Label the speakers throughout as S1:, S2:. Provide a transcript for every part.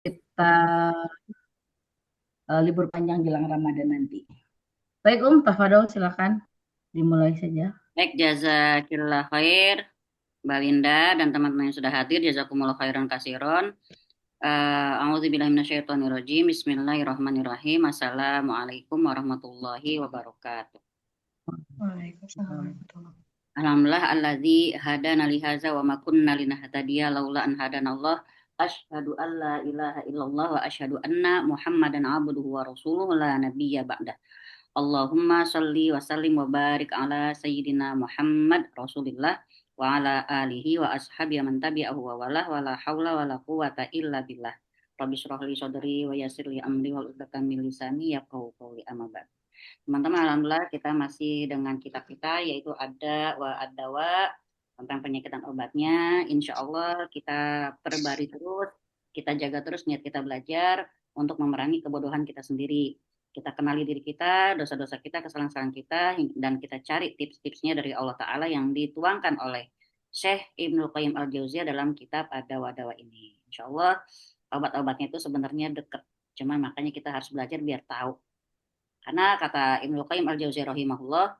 S1: kita libur panjang jelang Ramadan nanti. Baik Tafadol silakan dimulai saja.
S2: Baik, jazakillah khair, Mbak Winda dan teman-teman yang sudah hadir, jazakumullah khairan kasiron. A'udzubillahi minasyaitonirrajim. Bismillahirrahmanirrahim. Assalamualaikum warahmatullahi wabarakatuh.
S1: Waalaikumsalam.
S2: Alhamdulillah alladzi hadana li hadza wa ma kunna linahtadiya laula an hadanallah. Asyhadu an la ilaha illallah wa asyhadu anna Muhammadan abduhu wa rasuluhu la nabiyya ba'da. Allahumma sholli wa sallim wa barik ala sayyidina Muhammad Rasulillah wa ala alihi wa ashabi man tabi'ahu wa la haula wa la quwata illa billah. Rabbi shrah li sadri wa yassir li amri wa uqdatam min lisani yafqahu qawli, amma ba'd. Teman-teman, alhamdulillah kita masih dengan kitab kita yaitu ada wa ad-dawa tentang penyakit dan obatnya. Insya Allah kita perbarui terus, kita jaga terus niat kita belajar untuk memerangi kebodohan kita sendiri. Kita kenali diri kita, dosa-dosa kita, kesalahan-kesalahan kita, dan kita cari tips-tipsnya dari Allah Ta'ala yang dituangkan oleh Syekh Ibnul Qayyim Al-Jauziyah dalam kitab Ad-Dawa ini. Insya Allah obat-obatnya itu sebenarnya dekat. Cuma makanya kita harus belajar biar tahu. Karena kata Ibnu Qayyim Al-Jauziyah rahimahullah,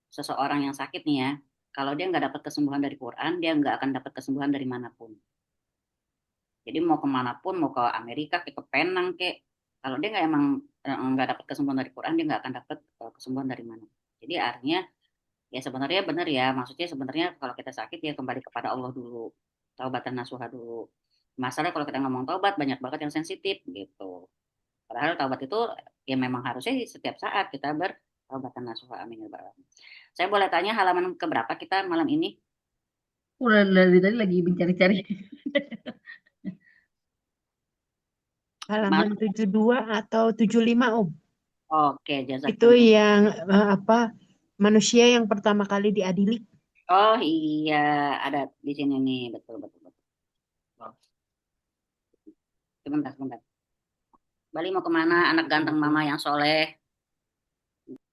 S2: seseorang yang sakit nih ya, kalau dia nggak dapat kesembuhan dari Quran, dia nggak akan dapat kesembuhan dari manapun. Jadi mau kemanapun, mau ke Amerika, ke Penang, kalau dia nggak emang nggak dapat kesembuhan dari Quran, dia nggak akan dapat kesembuhan dari mana. Jadi artinya ya sebenarnya benar ya, maksudnya sebenarnya kalau kita sakit ya kembali kepada Allah dulu, taubatan nasuha dulu. Masalah kalau kita ngomong taubat banyak banget yang sensitif gitu. Padahal taubat itu ya memang harusnya setiap saat kita bertaubatan nasuha, amin ya rabbal alamin. Saya boleh tanya halaman keberapa kita malam ini?
S1: Udah dari tadi lagi mencari-cari.
S3: Halaman 72 atau 75, Om.
S2: Oke,
S3: Itu
S2: jazakallah.
S3: yang manusia yang pertama kali diadili.
S2: Oh iya, ada di sini nih, betul betul betul. Sebentar sebentar. Bali mau kemana? Anak ganteng mama yang soleh.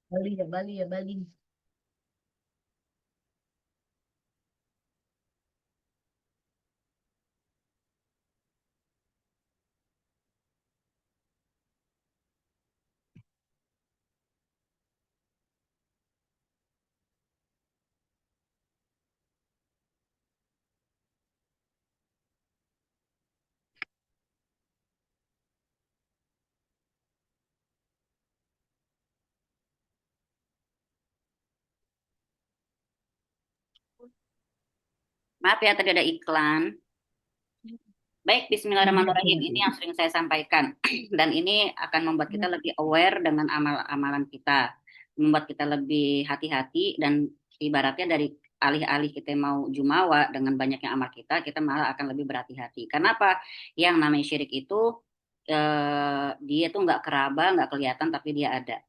S1: Bali ya Bali ya Bali.
S2: Maaf ya tadi ada iklan. Baik, Bismillahirrahmanirrahim. Ini yang sering saya sampaikan dan ini akan membuat kita lebih aware dengan amal-amalan kita, membuat kita lebih hati-hati dan ibaratnya dari alih-alih kita mau jumawa dengan banyaknya amal kita malah akan lebih berhati-hati. Kenapa? Yang namanya syirik itu dia tuh nggak keraba, nggak kelihatan, tapi dia ada.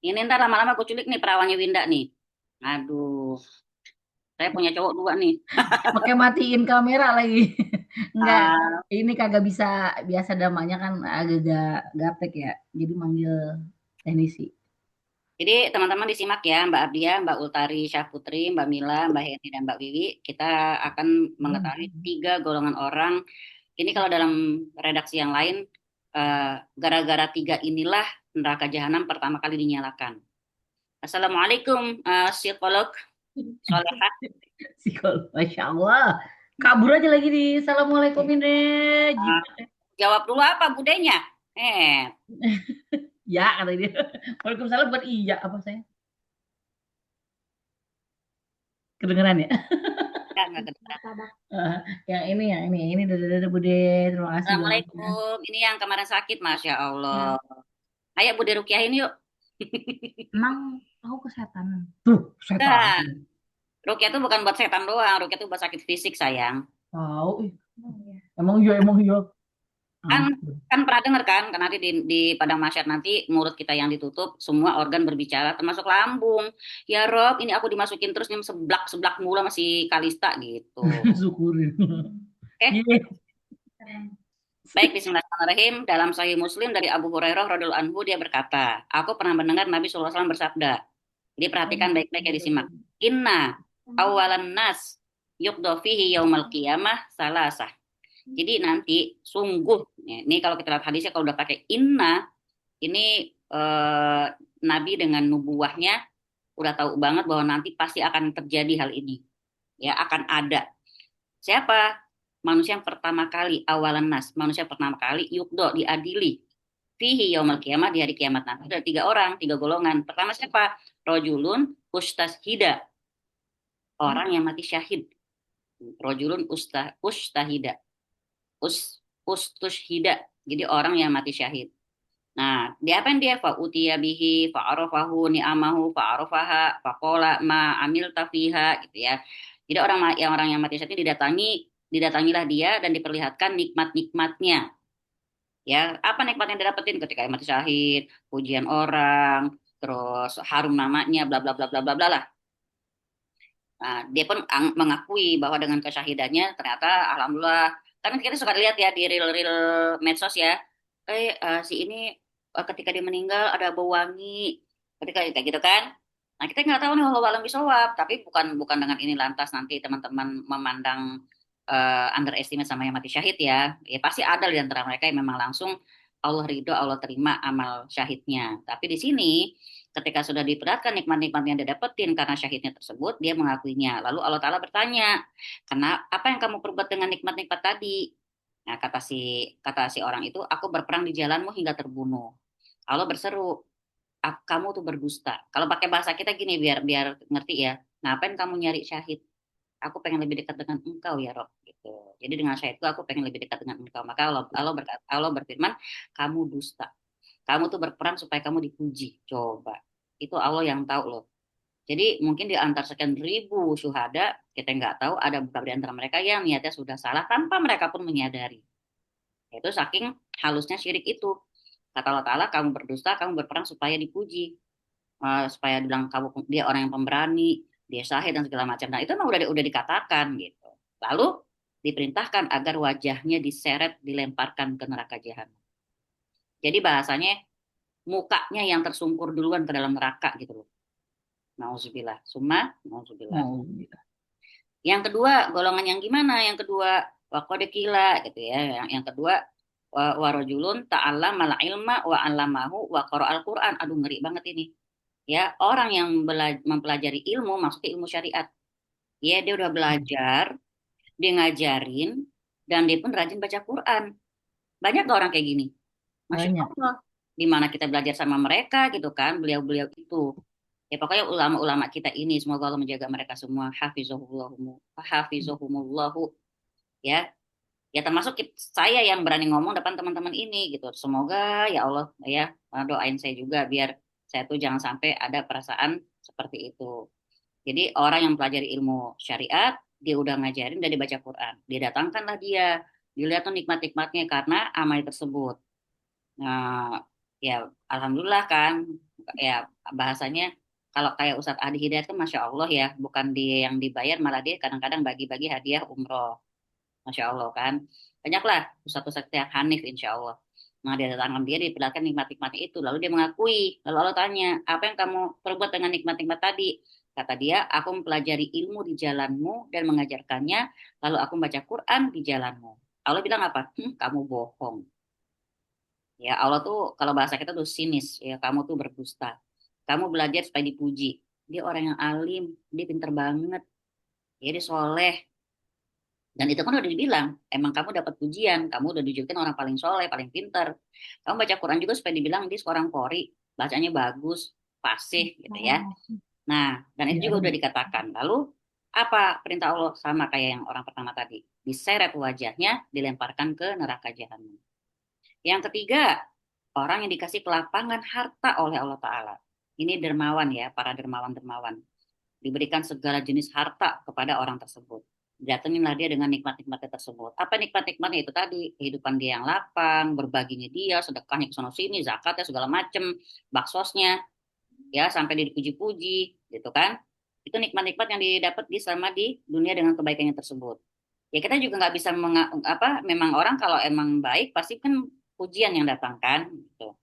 S2: Ini ntar lama-lama aku culik nih perawannya Winda nih. Aduh, saya punya cowok dua nih.
S1: Pakai matiin kamera lagi. Enggak,
S2: Ah,
S1: ini kagak bisa biasa damanya kan agak gaptek ya. Jadi manggil teknisi.
S2: Jadi teman-teman disimak ya, Mbak Ardia, Mbak Ultari Syahputri, Mbak Mila, Mbak Heni, dan Mbak Wiwi. Kita akan mengetahui tiga golongan orang. Ini kalau dalam redaksi yang lain, gara-gara tiga inilah neraka jahanam pertama kali dinyalakan. Assalamualaikum, psikolog Soleha.
S1: Psikolog, Masya Allah. Kabur aja lagi di Assalamualaikum ini.
S2: Ah, jawab dulu apa budenya?
S1: Ya, kata dia. Waalaikumsalam buat iya. Apa saya? Kedengeran ya?
S2: Nggak kedengeran.
S1: Eh, yang ini. Dadah, Bude. Terima kasih banyak.
S2: Assalamualaikum. Ini yang kemarin sakit, Masya Allah.
S1: Ya,
S2: Ayo Bude Rukiahin yuk.
S1: emang aku kesehatan. Tuh, setan.
S2: Nah, Rukia itu bukan buat setan doang, Rukia itu buat sakit fisik, sayang.
S1: Tahu. Ih. Emang iya, emang iya.
S2: Kan
S1: Ampun.
S2: kan pernah dengar kan, karena nanti di padang mahsyar nanti mulut kita yang ditutup, semua organ berbicara termasuk lambung. Ya Rob, ini aku dimasukin terus nih seblak-seblak mula masih Kalista gitu.
S1: Syukurin.
S2: Oke.
S1: Iya.
S2: Baik, Bismillahirrahmanirrahim. Dalam Sahih Muslim dari Abu Hurairah radhiallahu anhu dia berkata, aku pernah mendengar Nabi SAW bersabda. Jadi perhatikan baik-baik ya disimak. Inna awalan nas yukdo fihi yaumal qiyamah salasah. Jadi nanti sungguh, ini kalau kita lihat hadisnya kalau udah pakai inna, ini Nabi dengan nubuahnya udah tahu banget bahwa nanti pasti akan terjadi hal ini. Ya, akan ada. Siapa? Manusia yang pertama kali, awalan nas, manusia pertama kali yukdo diadili. Fihi yaumul kiamah, di hari kiamat nanti. Ada 3 orang, 3 golongan. Pertama siapa? Rojulun ustashida, orang yang mati syahid. Rojulun ustahida, ustushhida. Jadi orang yang mati syahid. Nah, dia apa yang dia fa'utiya bihi fa'arafahu ni'amahu fa'arafaha faqala ma amil tafiha gitu ya. Jadi orang yang mati syahid ini didatangilah dia dan diperlihatkan nikmat-nikmatnya. Ya, apa nikmat yang didapetin ketika mati syahid, pujian orang, terus harum namanya, bla bla bla bla bla bla lah. Nah, dia pun mengakui bahwa dengan kesyahidannya ternyata alhamdulillah, kan kita suka lihat ya di reel-reel medsos ya, si ini ketika dia meninggal ada bau wangi, ketika kayak gitu kan. Nah, kita nggak tahu nih walau alam bisawab, tapi bukan bukan dengan ini lantas nanti teman-teman memandang underestimate sama yang mati syahid ya. Ya pasti ada di antara mereka yang memang langsung Allah ridho, Allah terima amal syahidnya. Tapi di sini ketika sudah diperlihatkan nikmat-nikmat yang dia dapetin karena syahidnya tersebut, dia mengakuinya. Lalu Allah Ta'ala bertanya, karena apa yang kamu perbuat dengan nikmat-nikmat tadi? Nah, kata si orang itu, aku berperang di jalanmu hingga terbunuh. Allah berseru, kamu tuh berdusta. Kalau pakai bahasa kita gini, biar biar ngerti ya. Ngapain kamu nyari syahid? Aku pengen lebih dekat dengan engkau ya Rob. Gitu. Jadi dengan syahidku aku pengen lebih dekat dengan engkau. Maka Allah berfirman, kamu dusta. Kamu tuh berperang supaya kamu dipuji. Coba. Itu Allah yang tahu loh. Jadi mungkin di antara sekian ribu syuhada, kita nggak tahu ada beberapa di antara mereka yang niatnya sudah salah tanpa mereka pun menyadari. Itu saking halusnya syirik itu. Kata Allah Ta'ala, kamu berdusta, kamu berperang supaya dipuji. Supaya bilang kamu dia orang yang pemberani, dia syahid dan segala macam. Nah itu memang udah dikatakan gitu. Lalu diperintahkan agar wajahnya diseret, dilemparkan ke neraka jahanam. Jadi bahasanya mukanya yang tersungkur duluan ke dalam neraka gitu loh. Nauzubillah. Nauzubillah.
S1: Mau.
S2: Yang kedua, golongan yang gimana? Yang kedua, waqadikila gitu ya. Yang kedua, warojulun ta'allam mal ilma wa 'allamahu wa qara'al Qur'an. Aduh ngeri banget ini. Ya, orang yang mempelajari ilmu maksudnya ilmu syariat. Ya, dia udah belajar, dia ngajarin dan dia pun rajin baca Quran. Banyak gak orang kayak gini? Masya
S1: Banyak.
S2: Allah. Di mana kita belajar sama mereka gitu kan, beliau-beliau itu. Ya pokoknya ulama-ulama kita ini semoga Allah menjaga mereka semua hafizuhumullahu ya. Ya termasuk saya yang berani ngomong depan teman-teman ini gitu. Semoga ya Allah ya doain saya juga biar saya tuh jangan sampai ada perasaan seperti itu. Jadi orang yang pelajari ilmu syariat, dia udah ngajarin dan dibaca Quran. Dia datangkanlah dia, dilihat tuh nikmat-nikmatnya karena amal tersebut. Nah, ya alhamdulillah kan, ya bahasanya kalau kayak Ustadz Adi Hidayat kan Masya Allah ya, bukan dia yang dibayar, malah dia kadang-kadang bagi-bagi hadiah umroh. Masya Allah kan. Banyaklah Ustadz-Ustadz yang Hanif insya Allah. Nah, dia datangkan dia diperlihatkan nikmat-nikmatnya itu. Lalu dia mengakui. Lalu Allah tanya, apa yang kamu perbuat dengan nikmat-nikmat tadi? Kata dia, aku mempelajari ilmu di jalanmu dan mengajarkannya. Lalu aku membaca Quran di jalanmu. Allah bilang apa? Kamu bohong. Ya Allah tuh kalau bahasa kita tuh sinis. Ya kamu tuh berdusta. Kamu belajar supaya dipuji. Dia orang yang alim. Dia pinter banget. Ya, dia soleh. Dan itu kan udah dibilang, emang kamu dapat pujian, kamu udah dijulukin orang paling soleh, paling pinter. Kamu baca Quran juga supaya dibilang dia seorang qori, bacanya bagus, fasih gitu ya.
S1: Oh,
S2: Nah, dan itu
S1: ya.
S2: juga udah dikatakan. Lalu apa perintah Allah sama kayak yang orang pertama tadi? Diseret wajahnya, dilemparkan ke neraka jahanam. Yang ketiga, orang yang dikasih kelapangan harta oleh Allah Ta'ala. Ini dermawan ya, para dermawan-dermawan. Diberikan segala jenis harta kepada orang tersebut. Datanginlah dia dengan nikmat-nikmatnya tersebut. Apa nikmat-nikmatnya itu tadi? Kehidupan dia yang lapang, berbaginya dia, sedekahnya ke sana sini, zakatnya segala macem, baksosnya, ya sampai dia dipuji-puji, gitu kan? Itu nikmat-nikmat yang didapat di selama di dunia dengan kebaikannya tersebut. Ya kita juga nggak bisa memang orang kalau emang baik pasti kan pujian yang datang kan, gitu.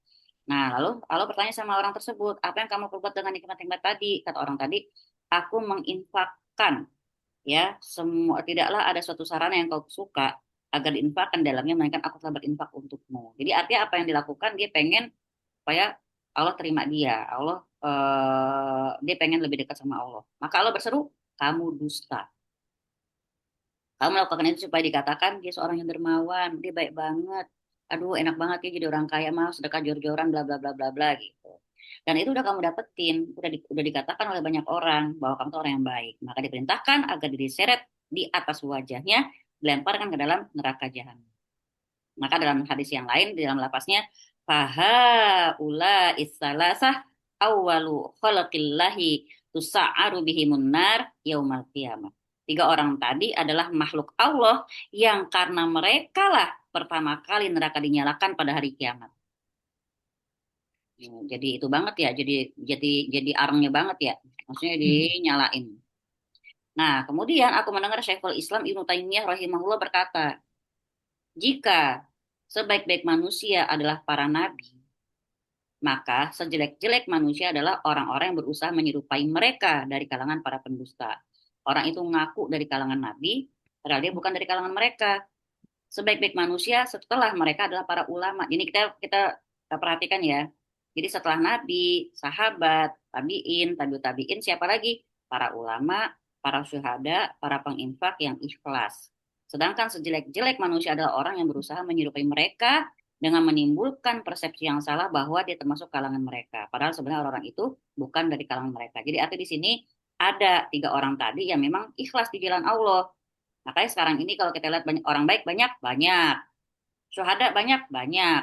S2: Nah, lalu Allah bertanya sama orang tersebut, apa yang kamu perbuat dengan nikmat-nikmat tadi? Kata orang tadi, aku menginfakkan ya semua tidaklah ada suatu sarana yang kau suka agar diinfakkan dalamnya, melainkan aku telah berinfak untukmu. Jadi artinya apa yang dilakukan, dia pengen supaya Allah terima dia. Dia pengen lebih dekat sama Allah. Maka Allah berseru, kamu dusta. Kamu melakukan itu supaya dikatakan dia seorang yang dermawan, dia baik banget. Aduh, enak banget ya jadi orang kaya, mau sedekah jor-joran, bla bla bla bla bla gitu. Dan itu udah kamu dapetin, udah dikatakan oleh banyak orang bahwa kamu tuh orang yang baik. Maka diperintahkan agar diseret di atas wajahnya, dilemparkan ke dalam neraka jahanam. Maka dalam hadis yang lain, di dalam lapasnya, faha ula issalasah awalu khalqillahi tusa'aru bihimun nar yaumal qiyamah. Tiga orang tadi adalah makhluk Allah yang karena mereka lah pertama kali neraka dinyalakan pada hari kiamat. Jadi itu banget ya, jadi arangnya banget ya. Maksudnya dinyalain. Nah, kemudian aku mendengar Syekhul Islam Ibnu Taimiyah rahimahullah berkata, jika sebaik-baik manusia adalah para nabi, maka sejelek-jelek manusia adalah orang-orang yang berusaha menyerupai mereka dari kalangan para pendusta. Orang itu ngaku dari kalangan nabi, padahal dia bukan dari kalangan mereka. Sebaik-baik manusia setelah mereka adalah para ulama. Ini kita perhatikan ya. Jadi setelah nabi, sahabat, tabiin, tabiut tabiin, siapa lagi? Para ulama, para syuhada, para penginfak yang ikhlas. Sedangkan sejelek-jelek manusia adalah orang yang berusaha menyerupai mereka dengan menimbulkan persepsi yang salah bahwa dia termasuk kalangan mereka. Padahal sebenarnya orang-orang itu bukan dari kalangan mereka. Jadi arti di sini ada tiga orang tadi yang memang ikhlas di jalan Allah. Makanya sekarang ini kalau kita lihat banyak orang baik banyak, banyak. Syuhada banyak, banyak.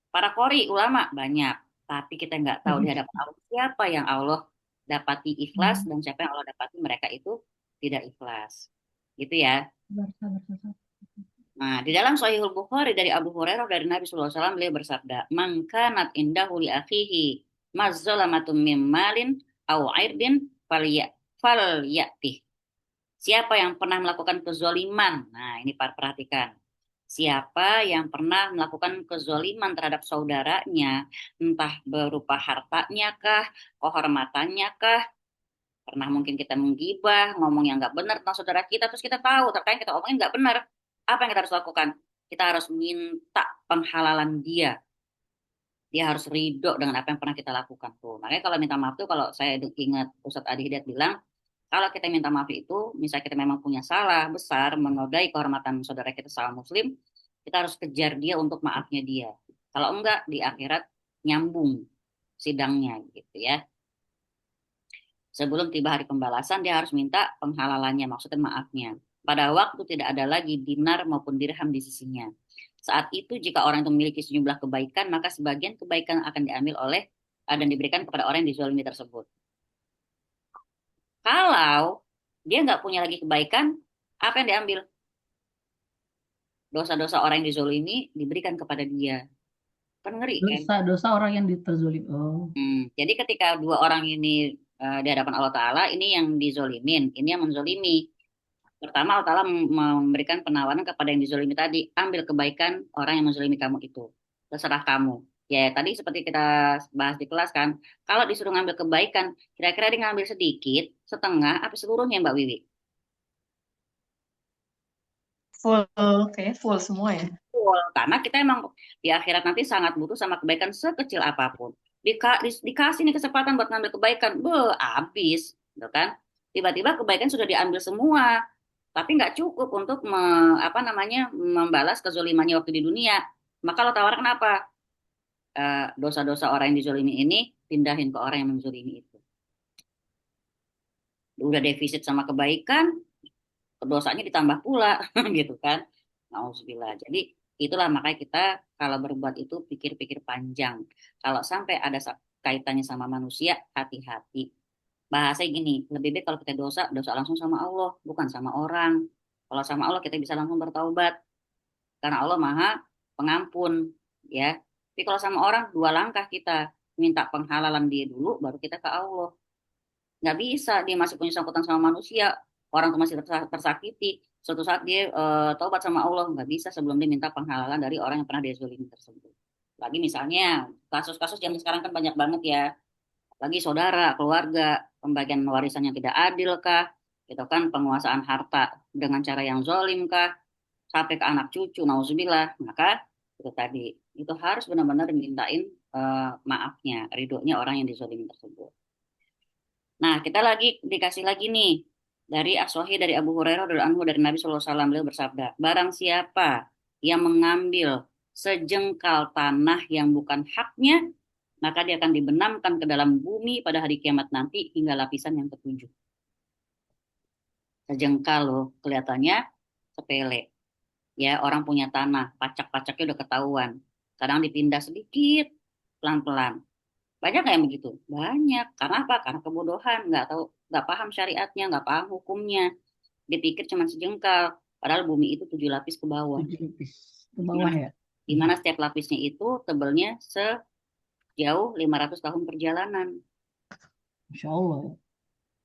S2: Para kori, ulama banyak. Tapi kita nggak tahu di hadapan Allah siapa yang Allah dapati ikhlas dan siapa yang Allah dapati mereka itu tidak ikhlas. Gitu ya. Nah, di dalam Sahihul Bukhari dari Abu Hurairah dari Nabi sallallahu alaihi wasallam beliau bersabda, "Man kanat indahu li akhihi mazzalamatum mim malin aw irdin falyatih." Siapa yang pernah melakukan kezoliman? Nah, ini perhatikan. Siapa yang pernah melakukan kezoliman terhadap saudaranya, entah berupa hartanya kah, kehormatannya kah, pernah mungkin kita menggibah, ngomong yang nggak benar tentang saudara kita, terus kita tahu terkait kita omongin nggak benar. Apa yang kita harus lakukan? Kita harus minta penghalalan dia. Dia harus ridho dengan apa yang pernah kita lakukan tuh. Makanya kalau minta maaf tuh, kalau saya ingat Ustadz Adi Hidayat bilang, kalau kita minta maaf itu, misalnya kita memang punya salah besar, menodai kehormatan saudara kita salah muslim, kita harus kejar dia untuk maafnya dia. Kalau enggak, di akhirat nyambung sidangnya gitu ya. Sebelum tiba hari pembalasan, dia harus minta penghalalannya, maksudnya maafnya. Pada waktu tidak ada lagi dinar maupun dirham di sisinya. Saat itu jika orang itu memiliki sejumlah kebaikan, maka sebagian kebaikan akan diambil oleh dan diberikan kepada orang yang dizalimi tersebut. Kalau dia nggak punya lagi kebaikan, apa yang diambil? Dosa-dosa orang yang dizalimi diberikan kepada dia. Kan ngeri kan?
S1: Dosa-dosa orang yang diterzolimi. Oh.
S2: Jadi ketika dua orang ini di hadapan Allah Ta'ala, ini yang dizolimin, ini yang menzolimi. Pertama Allah Ta'ala memberikan penawaran kepada yang dizolimi tadi, ambil kebaikan orang yang menzolimi kamu itu, terserah kamu. Ya tadi seperti kita bahas di kelas kan, kalau disuruh ngambil kebaikan, kira-kira dia ngambil sedikit, setengah, apa seluruhnya Mbak Wiwi?
S4: Full, kayak full semua ya.
S2: Full, karena kita emang di akhirat nanti sangat butuh sama kebaikan sekecil apapun. Dikasih nih kesempatan buat ngambil kebaikan, habis, gitu kan? Tiba-tiba kebaikan sudah diambil semua, tapi nggak cukup untuk membalas kezolimannya waktu di dunia. Maka lo tawarkan apa? Dosa-dosa orang yang dizolimi ini pindahin ke orang yang menzolimi itu. Udah defisit sama kebaikan, dosanya ditambah pula, gitu kan? Nauzubillah. Jadi itulah makanya kita kalau berbuat itu pikir-pikir panjang. Kalau sampai ada kaitannya sama manusia, hati-hati. Bahasa gini, lebih baik kalau kita dosa langsung sama Allah, bukan sama orang. Kalau sama Allah kita bisa langsung bertaubat. Karena Allah Maha Pengampun, ya. Tapi kalau sama orang, dua langkah kita minta penghalalan dia dulu, baru kita ke Allah. Nggak bisa, dia masih punya sangkutan sama manusia. Orang tuh masih tersakiti. Suatu saat dia taubat sama Allah, nggak bisa sebelum dia minta penghalalan dari orang yang pernah dia zolimi tersebut. Lagi misalnya, kasus-kasus yang sekarang kan banyak banget ya. Lagi saudara, keluarga, pembagian warisan yang tidak adil kah, gitu kan, penguasaan harta dengan cara yang zolim kah, sampai ke anak cucu, nauzubillah, maka itu tadi, itu harus benar-benar dimintain maafnya, ridhonya orang yang dizolimi tersebut. Nah, kita lagi dikasih lagi nih dari As-Sahih dari Abu Hurairah radhiyallahu anhu dari Nabi sallallahu alaihi wasallam, beliau bersabda, barang siapa yang mengambil sejengkal tanah yang bukan haknya, maka dia akan dibenamkan ke dalam bumi pada hari kiamat nanti hingga lapisan yang ketujuh. Sejengkal loh, kelihatannya sepele. Ya, orang punya tanah, pacak-pacaknya udah ketahuan. Kadang dipindah sedikit, pelan-pelan. Banyak nggak yang begitu? Banyak. Karena apa? Karena kebodohan, nggak tahu, nggak paham syariatnya, nggak paham hukumnya. Dipikir cuma sejengkal, padahal bumi itu 7 lapis ke bawah.
S1: 7 lapis ke
S2: Di
S1: bawah
S2: mana,
S1: ya.
S2: di mana setiap lapisnya itu tebalnya sejauh 500 tahun perjalanan.
S1: Masya Allah ya.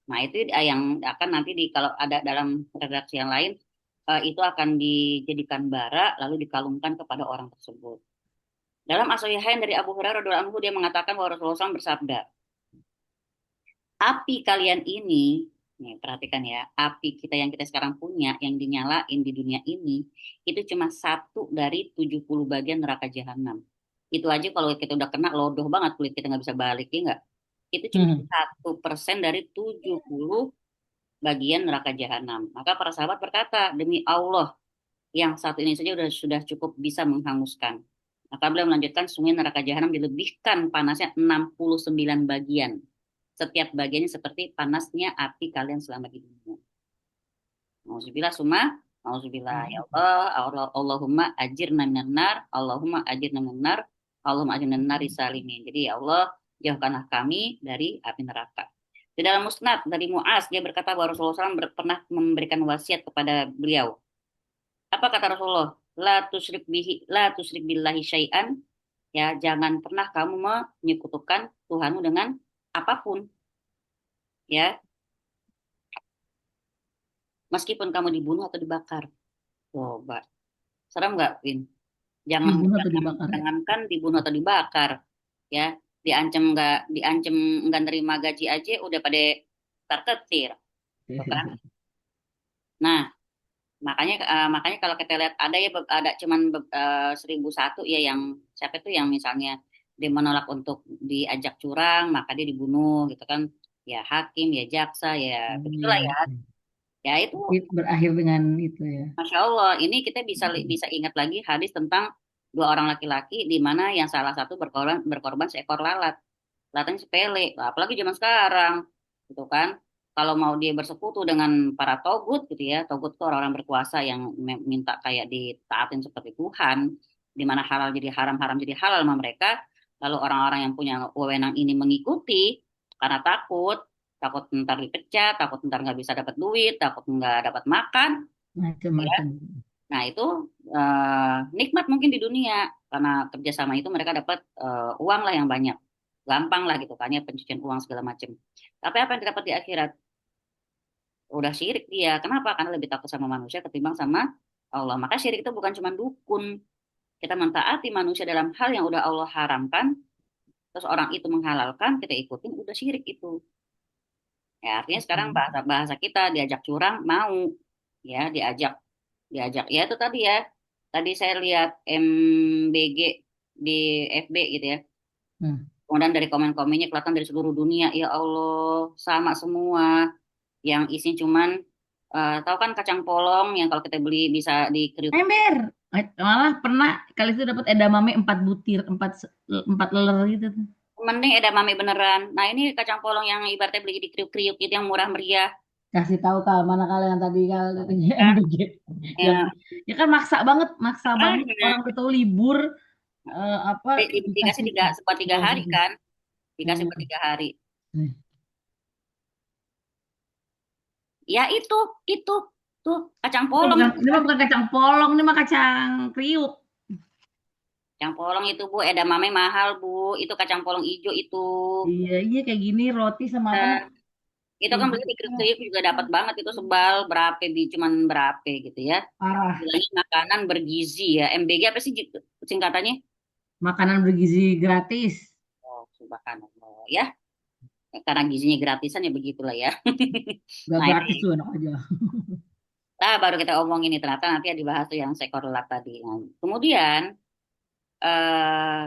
S2: Nah, itu yang akan nanti kalau ada dalam redaksi yang lain, itu akan dijadikan bara lalu dikalungkan kepada orang tersebut. Dalam As-Sahihain dari Abu Hurairah radhiyallahu anhu, dia mengatakan bahwa Rasulullah SAW bersabda, api kalian ini, nih perhatikan ya, api kita yang kita sekarang punya, yang dinyalain di dunia ini, itu cuma 1 dari 70 bagian neraka jahanam. Itu aja kalau kita udah kena lodoh banget, kulit kita nggak bisa balik, ya nggak? Itu cuma 1% dari 70 bagian neraka jahanam. Maka para sahabat berkata, demi Allah, yang satu ini saja sudah cukup bisa menghanguskan. Maka beliau melanjutkan, sungguh neraka jahanam dilebihkan panasnya 69 bagian. Setiap bagiannya seperti panasnya api kalian selama di dunia. Nauzubillah summa, nauzubillah ya Allah, Allahumma ajirna minan nar, Allahumma ajirna minan nar, Allahumma ajirna minan nari salimin. Jadi ya Allah, jauhkanlah kami dari api neraka. Di dalam musnad dari Mu'az, dia berkata bahwa Rasulullah SAW pernah memberikan wasiat kepada beliau. Apa kata Rasulullah? La tusyrik billahi syai'an. Ya, jangan pernah kamu menyekutukan Tuhanmu dengan apapun. Ya, meskipun kamu dibunuh atau dibakar. Coba, serem nggak, Win?
S1: Dibunuh atau dibakar ya?
S2: Jangankan dibunuh atau dibakar, ya, diancam nggak nerima gaji aja udah pada terketir, kan? Nah, makanya kalau kita lihat ada ya, ada cuman 1001 ya, yang siapa itu yang misalnya dia menolak untuk diajak curang maka dia dibunuh gitu kan, ya hakim ya jaksa ya begitulah ya. Ya itu
S1: Berakhir dengan itu ya.
S2: Masya Allah, ini kita bisa ingat lagi hadis tentang 2 orang laki-laki di mana yang salah satu berkorban seekor lalat. Lalatnya sepele, apalagi zaman sekarang, gitu kan? Kalau mau dia bersekutu dengan para togut gitu ya, togut itu orang-orang berkuasa yang minta kayak ditaatin seperti Tuhan, di mana halal jadi haram, haram jadi halal sama mereka. Lalu orang-orang yang punya wewenang ini mengikuti karena takut, takut ntar dipecat, takut ntar nggak bisa dapat duit, takut nggak dapat makan. Ya.
S1: Macam-macam.
S2: Nah itu nikmat mungkin di dunia karena kerjasama itu mereka dapat uang lah yang banyak, gampang lah gitu kan ya, pencucian uang segala macam. Tapi apa yang didapat di akhirat? Udah syirik dia. Kenapa? Karena lebih takut sama manusia ketimbang sama Allah. Maka syirik itu bukan cuma dukun. Kita mentaati manusia dalam hal yang udah Allah haramkan, terus orang itu menghalalkan, kita ikutin, udah syirik itu. Ya, artinya sekarang bahasa kita diajak curang mau, ya diajak ya itu tadi ya. Tadi saya lihat MBG di FB gitu ya. Kemudian dari komen-komennya kelihatan dari seluruh dunia, ya Allah sama semua. Yang isinya cuman tahu kan kacang polong yang kalau kita beli bisa dikriuk.
S1: Ember, malah pernah kali itu dapat edamame 4 butir, 4 leler gitu tuh.
S2: Mending edamame beneran. Nah ini kacang polong yang ibaratnya beli di kriuk-kriuk gitu yang murah meriah.
S1: Kasih tahu mana kalian tadi MBG.
S2: Ya.
S1: Ya kan maksa banget orang itu libur apa
S2: dikasih 3 hari kan, dikasih buat 3 hari. Ya itu tuh kacang polong.
S1: Ini bukan kacang polong, ini mah kacang kriuk.
S2: Kacang polong itu Bu, edamame mahal Bu, itu kacang polong hijau itu.
S1: Iya kayak gini roti sama apa?
S2: Itu kan beli di kriuk juga dapat banget itu sebal berapa cuman berapa gitu ya.
S1: Parah.
S2: Bilangnya makanan bergizi ya. MBG apa sih singkatannya?
S1: Makanan bergizi gratis.
S2: Oh, subhanallah ya. Karena gizinya gratisan ya begitulah ya.
S1: Gak gratis tuh enak aja.
S2: Nah, baru kita omongin ini ternyata nanti ya dibahas tuh yang seekor lalat tadi. Nah, kemudian eh,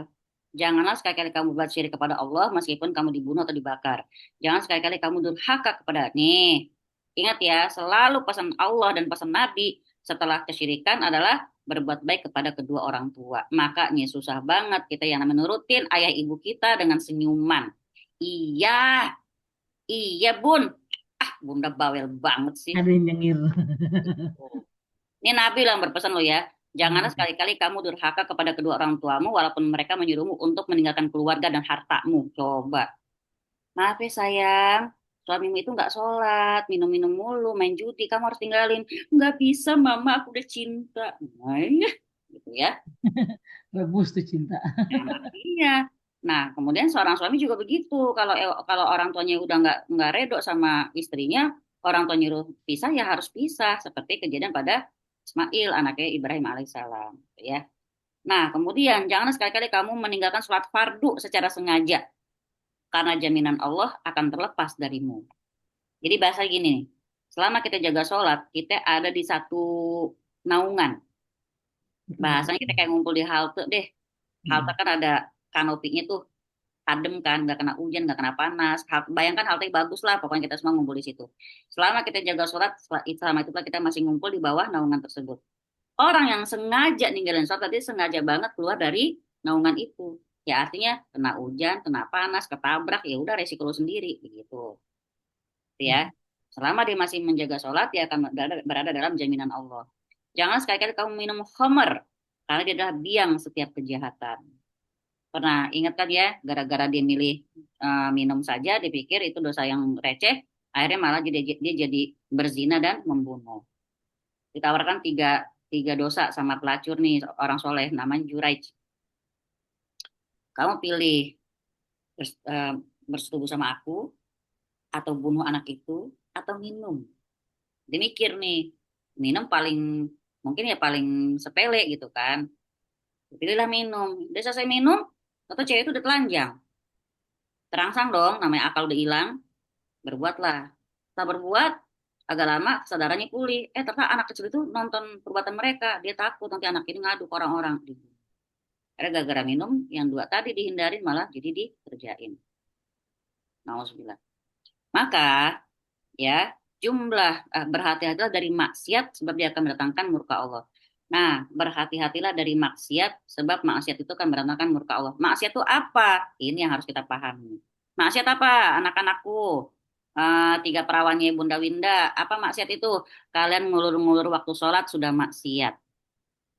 S2: janganlah sekali-kali kamu berbuat syirik kepada Allah meskipun kamu dibunuh atau dibakar. Jangan sekali-kali kamu durhaka kepada nih. Ingat ya, selalu pesan Allah dan pesan Nabi setelah kesyirikan adalah berbuat baik kepada kedua orang tua. Makanya susah banget kita yang namanya nurutin ayah ibu kita dengan senyuman. Iya, iya bun. Ah, bunda bawel banget sih.
S1: Ada yang nyengir.
S2: Ini Nabi yang berpesan loh ya. Janganlah sekali-kali kamu durhaka kepada kedua orang tuamu walaupun mereka menyuruhmu untuk meninggalkan keluarga dan hartamu. Coba. Maaf ya sayang, suamimu itu nggak sholat, minum-minum mulu, main judi, kamu harus tinggalin. Nggak bisa, mama, aku udah cinta. Nah, iya, gitu ya.
S1: Rebus tuh cinta.
S2: Nah, iya. Nah, kemudian seorang suami juga begitu. Kalau orang tuanya udah nggak redo sama istrinya, orang tua nyuruh pisah ya harus pisah. Seperti kejadian pada Ismail, anaknya Ibrahim alaihissalam. Ya. Nah, kemudian jangan sekali-kali kamu meninggalkan sholat fardu secara sengaja, karena jaminan Allah akan terlepas darimu. Jadi bahasa gini, selama kita jaga sholat, kita ada di satu naungan. Bahasanya kita kayak ngumpul di halte deh. Halte kan ada kanopinya tuh, adem kan, nggak kena hujan, nggak kena panas. Bayangkan halte bagus lah, pokoknya kita semua ngumpul di situ. Selama kita jaga sholat, selama itu kita masih ngumpul di bawah naungan tersebut. Orang yang sengaja ninggalin sholat, tadi sengaja banget keluar dari naungan itu. Ya artinya kena hujan, kena panas, ketabrak, ya udah resiko lu sendiri, begitu. Ya. Selama dia masih menjaga sholat, dia akan berada dalam jaminan Allah. Jangan sekali-kali kamu minum khamr, karena dia adalah biang setiap kejahatan. Pernah ingat kan ya, gara-gara dia milih minum saja, dipikir itu dosa yang receh, akhirnya malah dia jadi berzina dan membunuh. Ditawarkan tiga dosa sama pelacur nih, orang soleh, namanya Juraij. Kamu pilih bersetubuh sama aku, atau bunuh anak itu, atau minum. Dia mikir nih, minum paling, mungkin ya paling sepele gitu kan. Pilihlah minum. Dia selesai minum, atau cewek itu udah telanjang. Terangsang dong, namanya akal udah hilang. Berbuatlah. Setelah berbuat, agak lama kesadarannya pulih. Ternyata anak kecil itu nonton perbuatan mereka. Dia takut nanti anak ini ngadu ke orang-orang. Karena gara-gara minum, yang dua tadi dihindarin malah jadi dikerjain. Nauzubillah. Maka, ya, berhati-hatilah dari maksiat sebab dia akan mendatangkan murka Allah. Nah, berhati-hatilah dari maksiat sebab maksiat itu akan mendatangkan murka Allah. Maksiat itu apa? Ini yang harus kita pahami. Maksiat apa? Anak-anakku, tiga perawannya Bunda Winda. Apa maksiat itu? Kalian ngulur-ngulur waktu sholat sudah maksiat.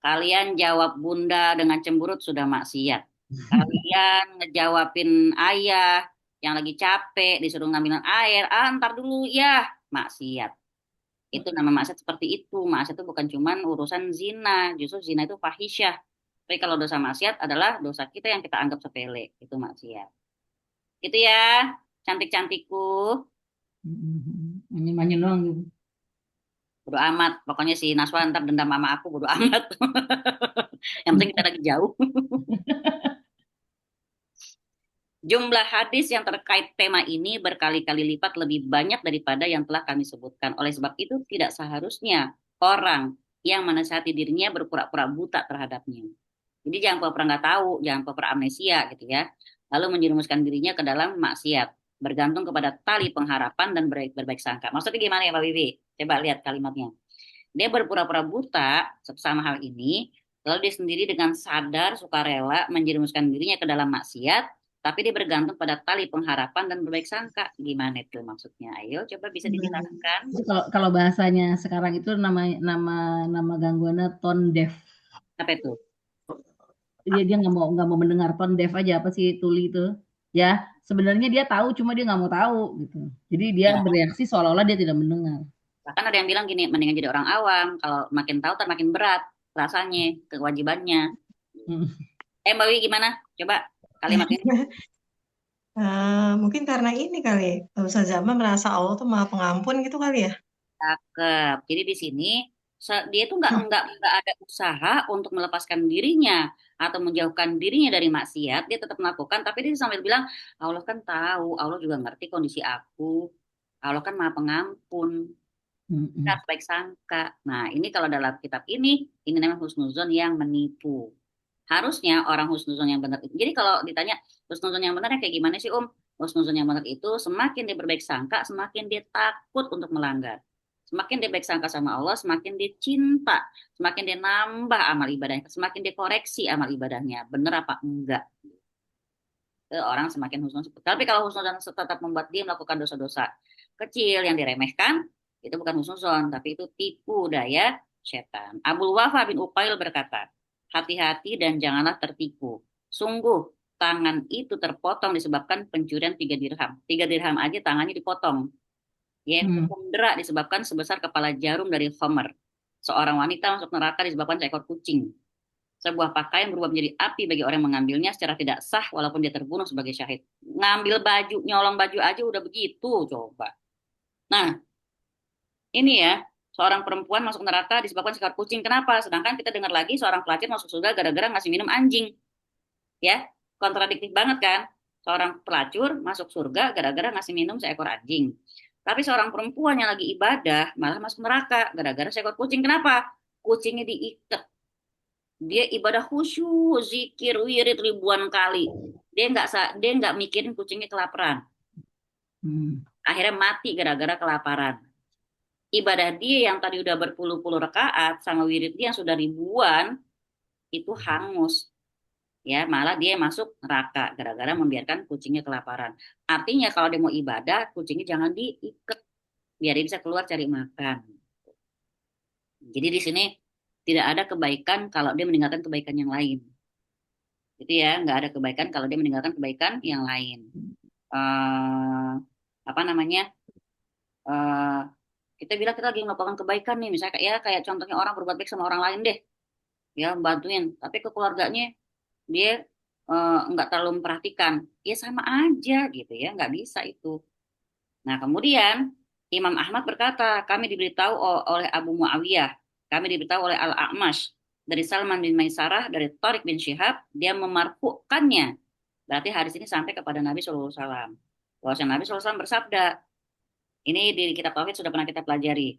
S2: Kalian jawab Bunda dengan cemburut sudah maksiat. Kalian ngejawabin ayah yang lagi capek disuruh ngambilin air, ntar dulu ya, maksiat. Itu nama maksiat seperti itu. Maksiat itu bukan cuman urusan zina, justru zina itu fahisyah. Tapi kalau dosa maksiat adalah dosa kita yang kita anggap sepele, itu maksiat. Itu ya, cantik-cantikku.
S1: Manyun-manyun doang gitu.
S2: Bodo amat, pokoknya si Naswa ntar dendam sama aku, bodo amat. Yang penting kita lagi jauh. Jumlah hadis yang terkait tema ini berkali-kali lipat lebih banyak daripada yang telah kami sebutkan. Oleh sebab itu, tidak seharusnya orang yang menasihati dirinya berpura-pura buta terhadapnya. Jadi jangan pura-pura nggak tahu, jangan pura-pura amnesia gitu ya. Lalu menjerumuskan dirinya ke dalam maksiat, bergantung kepada tali pengharapan dan berbaik sangka. Maksudnya gimana ya Pak Bibi? Coba lihat kalimatnya. Dia berpura-pura buta sama hal ini, lalu dia sendiri dengan sadar, sukarela menjerumuskan dirinya ke dalam maksiat, tapi dia bergantung pada tali pengharapan dan berbaik sangka. Gimana itu maksudnya? Ayo coba bisa dijelaskan.
S1: Kalau bahasanya sekarang itu nama gangguannya tone deaf.
S2: Apa itu?
S1: Dia nggak mau mendengar, tone deaf aja, apa sih tuli itu? Ya, sebenarnya dia tahu, cuma dia nggak mau tahu gitu. Jadi dia
S2: Ya,
S1: bereaksi seolah-olah dia tidak mendengar.
S2: bahkan ada yang bilang gini, mendingan jadi orang awam. Kalau makin tahu, kan makin berat rasanya, kewajibannya.
S1: Hmm.
S2: Mbak Wi gimana? Coba kalimat ini.
S4: Mungkin karena ini kali, Ustaz Zaman merasa Allah tuh Maha Pengampun gitu kali ya.
S2: Cakep. Jadi di sini dia tuh nggak ada usaha untuk melepaskan dirinya atau menjauhkan dirinya dari maksiat. Dia tetap melakukan, tapi dia sambil bilang, Allah kan tahu, Allah juga ngerti kondisi aku. Allah kan Maha Pengampun. Kita
S1: Mm-mm.
S2: harus baik sangka. Nah, ini kalau dalam kitab ini namanya husnuzon yang menipu. Harusnya orang husnuzon yang benar itu. Jadi kalau ditanya husnuzon yang benar kayak gimana sih, Husnuzon yang benar itu semakin dia berbaik sangka, semakin dia takut untuk melanggar. Semakin dia baik sangka sama Allah, semakin dia cinta, semakin dia nambah amal ibadahnya, semakin dia koreksi amal ibadahnya, benar apa enggak. Orang semakin husnuzon. Tapi kalau husnuzon tetap membuat dia melakukan dosa-dosa kecil yang diremehkan, itu bukan husnuzon, tapi itu tipu daya setan. Abul Wafa bin Uqail berkata, hati-hati dan janganlah tertipu. Sungguh, tangan itu terpotong disebabkan pencurian 3 dirham. 3 dirham aja tangannya dipotong. Ya,
S1: Mm.
S2: hukum dera disebabkan sebesar kepala jarum dari Homer. Seorang wanita masuk neraka disebabkan seekor kucing. Sebuah pakaian berubah menjadi api bagi orang yang mengambilnya secara tidak sah walaupun dia terbunuh sebagai syahid. Ngambil baju, nyolong baju aja udah begitu, coba. Nah, ini ya, seorang perempuan masuk neraka disebabkan seekor kucing. Kenapa? Sedangkan kita dengar lagi seorang pelacur masuk surga gara-gara ngasih minum anjing. Ya, kontradiktif banget kan? Seorang pelacur masuk surga gara-gara ngasih minum seekor anjing. Tapi seorang perempuan yang lagi ibadah malah masuk neraka gara-gara seekor kucing. Kenapa? Kucingnya diikat. Dia ibadah khusyuk, zikir, wirid ribuan kali. Dia nggak mikirin kucingnya kelaparan.
S1: Mm.
S2: Akhirnya mati gara-gara kelaparan. Ibadah dia yang tadi udah berpuluh-puluh rakaat sama wirid dia yang sudah ribuan itu hangus. Ya, malah dia masuk neraka gara-gara membiarkan kucingnya kelaparan. Artinya kalau dia mau ibadah, kucingnya jangan diikat biar dia bisa keluar cari makan. Jadi di sini tidak ada kebaikan kalau dia meninggalkan kebaikan yang lain. Itu ya, nggak ada kebaikan kalau dia meninggalkan kebaikan yang lain. eh Apa namanya? eh Kita bilang kita lagi melakukan kebaikan nih, misalnya kayak contohnya orang berbuat baik sama orang lain deh, ya bantuin. Tapi ke keluarganya dia nggak terlalu memperhatikan, ya sama aja gitu ya, nggak bisa itu. Nah kemudian Imam Ahmad berkata, kami diberitahu oleh Abu Muawiyah, kami diberitahu oleh Al-A'mash dari Salman bin Maisarah dari Tariq bin Syihab, dia memarfukannya. Berarti hadis ini sampai kepada Nabi Shallallahu Alaihi Wasallam. Bahwasanya Nabi Shallallahu Alaihi Wasallam bersabda, ini di kitab Tauhid sudah pernah kita pelajari.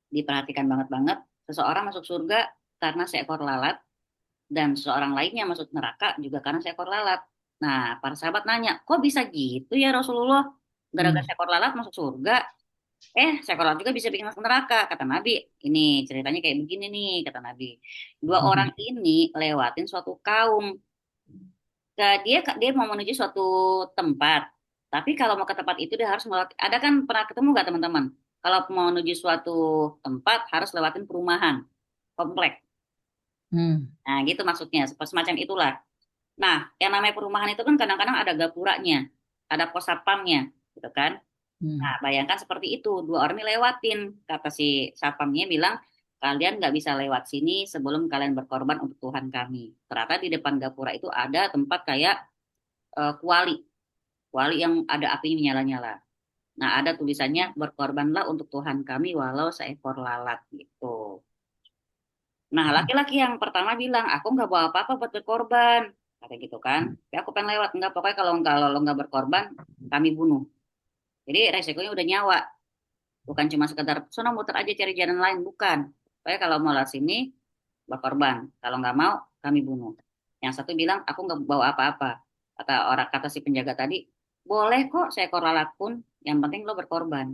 S2: Diperhatikan banget-banget, seseorang masuk surga karena seekor lalat, dan seseorang lainnya masuk neraka juga karena seekor lalat. Nah, para sahabat nanya, kok bisa gitu ya Rasulullah? Gara-gara
S1: Mm.
S2: seekor lalat masuk surga, seekor lalat juga bisa bikin masuk neraka. Kata Nabi, ini ceritanya kayak begini nih, kata Nabi. Dua orang
S1: Mm.
S2: ini lewatin suatu kaum. Dia mau menuju suatu tempat. Tapi kalau mau ke tempat itu dia harus melewati. Ada kan pernah ketemu nggak teman-teman? Kalau mau menuju suatu tempat harus lewatin perumahan, komplek.
S1: Mm.
S2: Nah, gitu maksudnya, semacam itulah. Nah, yang namanya perumahan itu kan kadang-kadang ada gapuranya, ada pos satpamnya, gitu kan? Nah,
S1: Mm.
S2: bayangkan seperti itu, dua orang ini lewatin. Kata si satpamnya bilang, kalian nggak bisa lewat sini sebelum kalian berkorban untuk Tuhan kami. Ternyata di depan gapura itu ada tempat kayak kuali, kuali yang ada apinya menyala-nyala. Nah, ada tulisannya, berkorbanlah untuk Tuhan kami walau seekor lalat gitu. Nah, laki-laki yang pertama bilang, aku nggak bawa apa-apa buat berkorban. Kata gitu kan. Tapi aku pengen lewat. Enggak, pokoknya kalau lo nggak berkorban, kami bunuh. Jadi resikonya udah nyawa. Bukan cuma sekedar, sono muter aja cari jalan lain. Bukan. Pokoknya kalau mau lewat sini, berkorban. Kalau nggak mau, kami bunuh. Yang satu bilang, aku nggak bawa apa-apa. Kata si penjaga tadi, boleh kok seekor lalat pun, yang penting lo berkorban.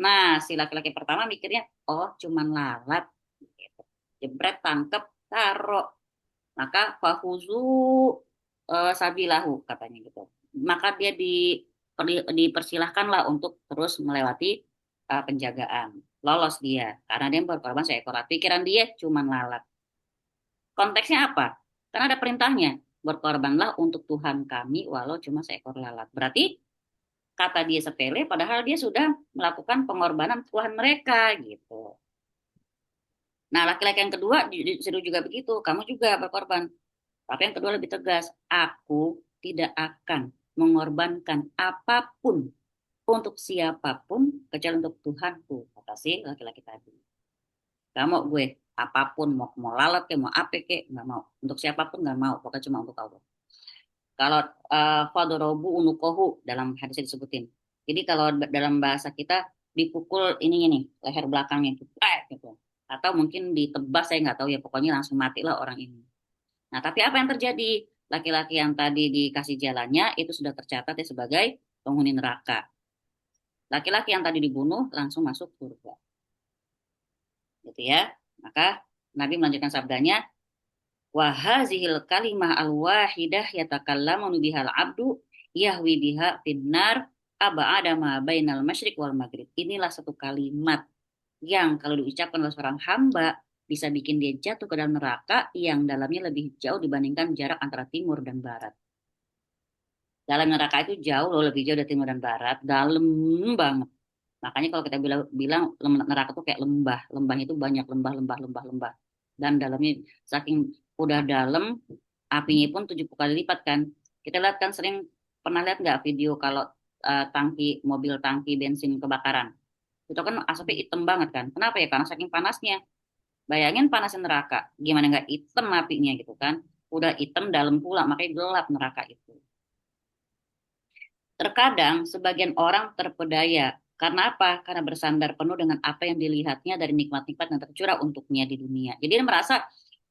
S2: Nah, si laki-laki pertama mikirnya, oh cuman lalat. Gitu. Jebret, tangkep, taruh. Maka fahuzu sabilahu katanya gitu. Maka dia dipersilahkanlah untuk terus melewati penjagaan. Lolos dia karena dia berkorban seekor lalat. Pikiran dia cuma lalat. Konteksnya apa? Karena ada perintahnya, berkorbanlah untuk Tuhan kami walau cuma seekor lalat. Berarti kata dia sepele padahal dia sudah melakukan pengorbanan Tuhan mereka gitu. Nah, laki-laki yang kedua disuruh juga begitu, kamu juga berkorban. Tapi yang kedua lebih tegas, aku tidak akan mengorbankan apapun untuk siapapun kecuali untuk Tuhanku, kata si laki-laki tadi. Gak mau gue, apapun, mau lalat ke, mau apa ke, nggak mau. Untuk siapapun nggak mau, pokoknya cuma untuk Allah. Kalau fadorobu unukohu dalam hadis disebutin. Jadi kalau dalam bahasa kita, dipukul ininya nih, leher belakangnya gitu, gitu. Atau mungkin ditebas, saya nggak tahu ya, pokoknya langsung matilah orang ini. Nah, tapi apa yang terjadi? Laki-laki yang tadi dikasih jalannya itu sudah tercatat ya sebagai penghuni neraka. Laki-laki yang tadi dibunuh langsung masuk surga. Gitu ya. Maka Nabi melanjutkan sabdanya, wa hazihil kalimah al-wahidah yatakallamu bihal abdu yahwi biha finnar aba'ada ma bainal masyriq wal maghrib. Inilah satu kalimat yang kalau diucapkan oleh seorang hamba bisa bikin dia jatuh ke dalam neraka yang dalamnya lebih jauh dibandingkan jarak antara timur dan barat. Dalam neraka itu jauh loh, lebih jauh dari timur dan barat, dalam banget. Makanya kalau kita bilang neraka itu kayak lembah, lembahnya itu banyak lembah, lembah, lembah, lembah. Dan dalamnya saking udah dalam, apinya pun 70 kali lipat kan. Kita lihat kan sering pernah lihat nggak video kalau mobil tangki bensin kebakaran. Itu kan asapnya hitam banget kan. Kenapa ya? Karena saking panasnya. Bayangin panasnya neraka. Gimana nggak hitam apinya gitu kan. Udah hitam dalam pula, makanya gelap neraka itu. Terkadang sebagian orang terpedaya. Karena apa? Karena bersandar penuh dengan apa yang dilihatnya dari nikmat-nikmat yang tercurah untuknya di dunia. Jadi dia merasa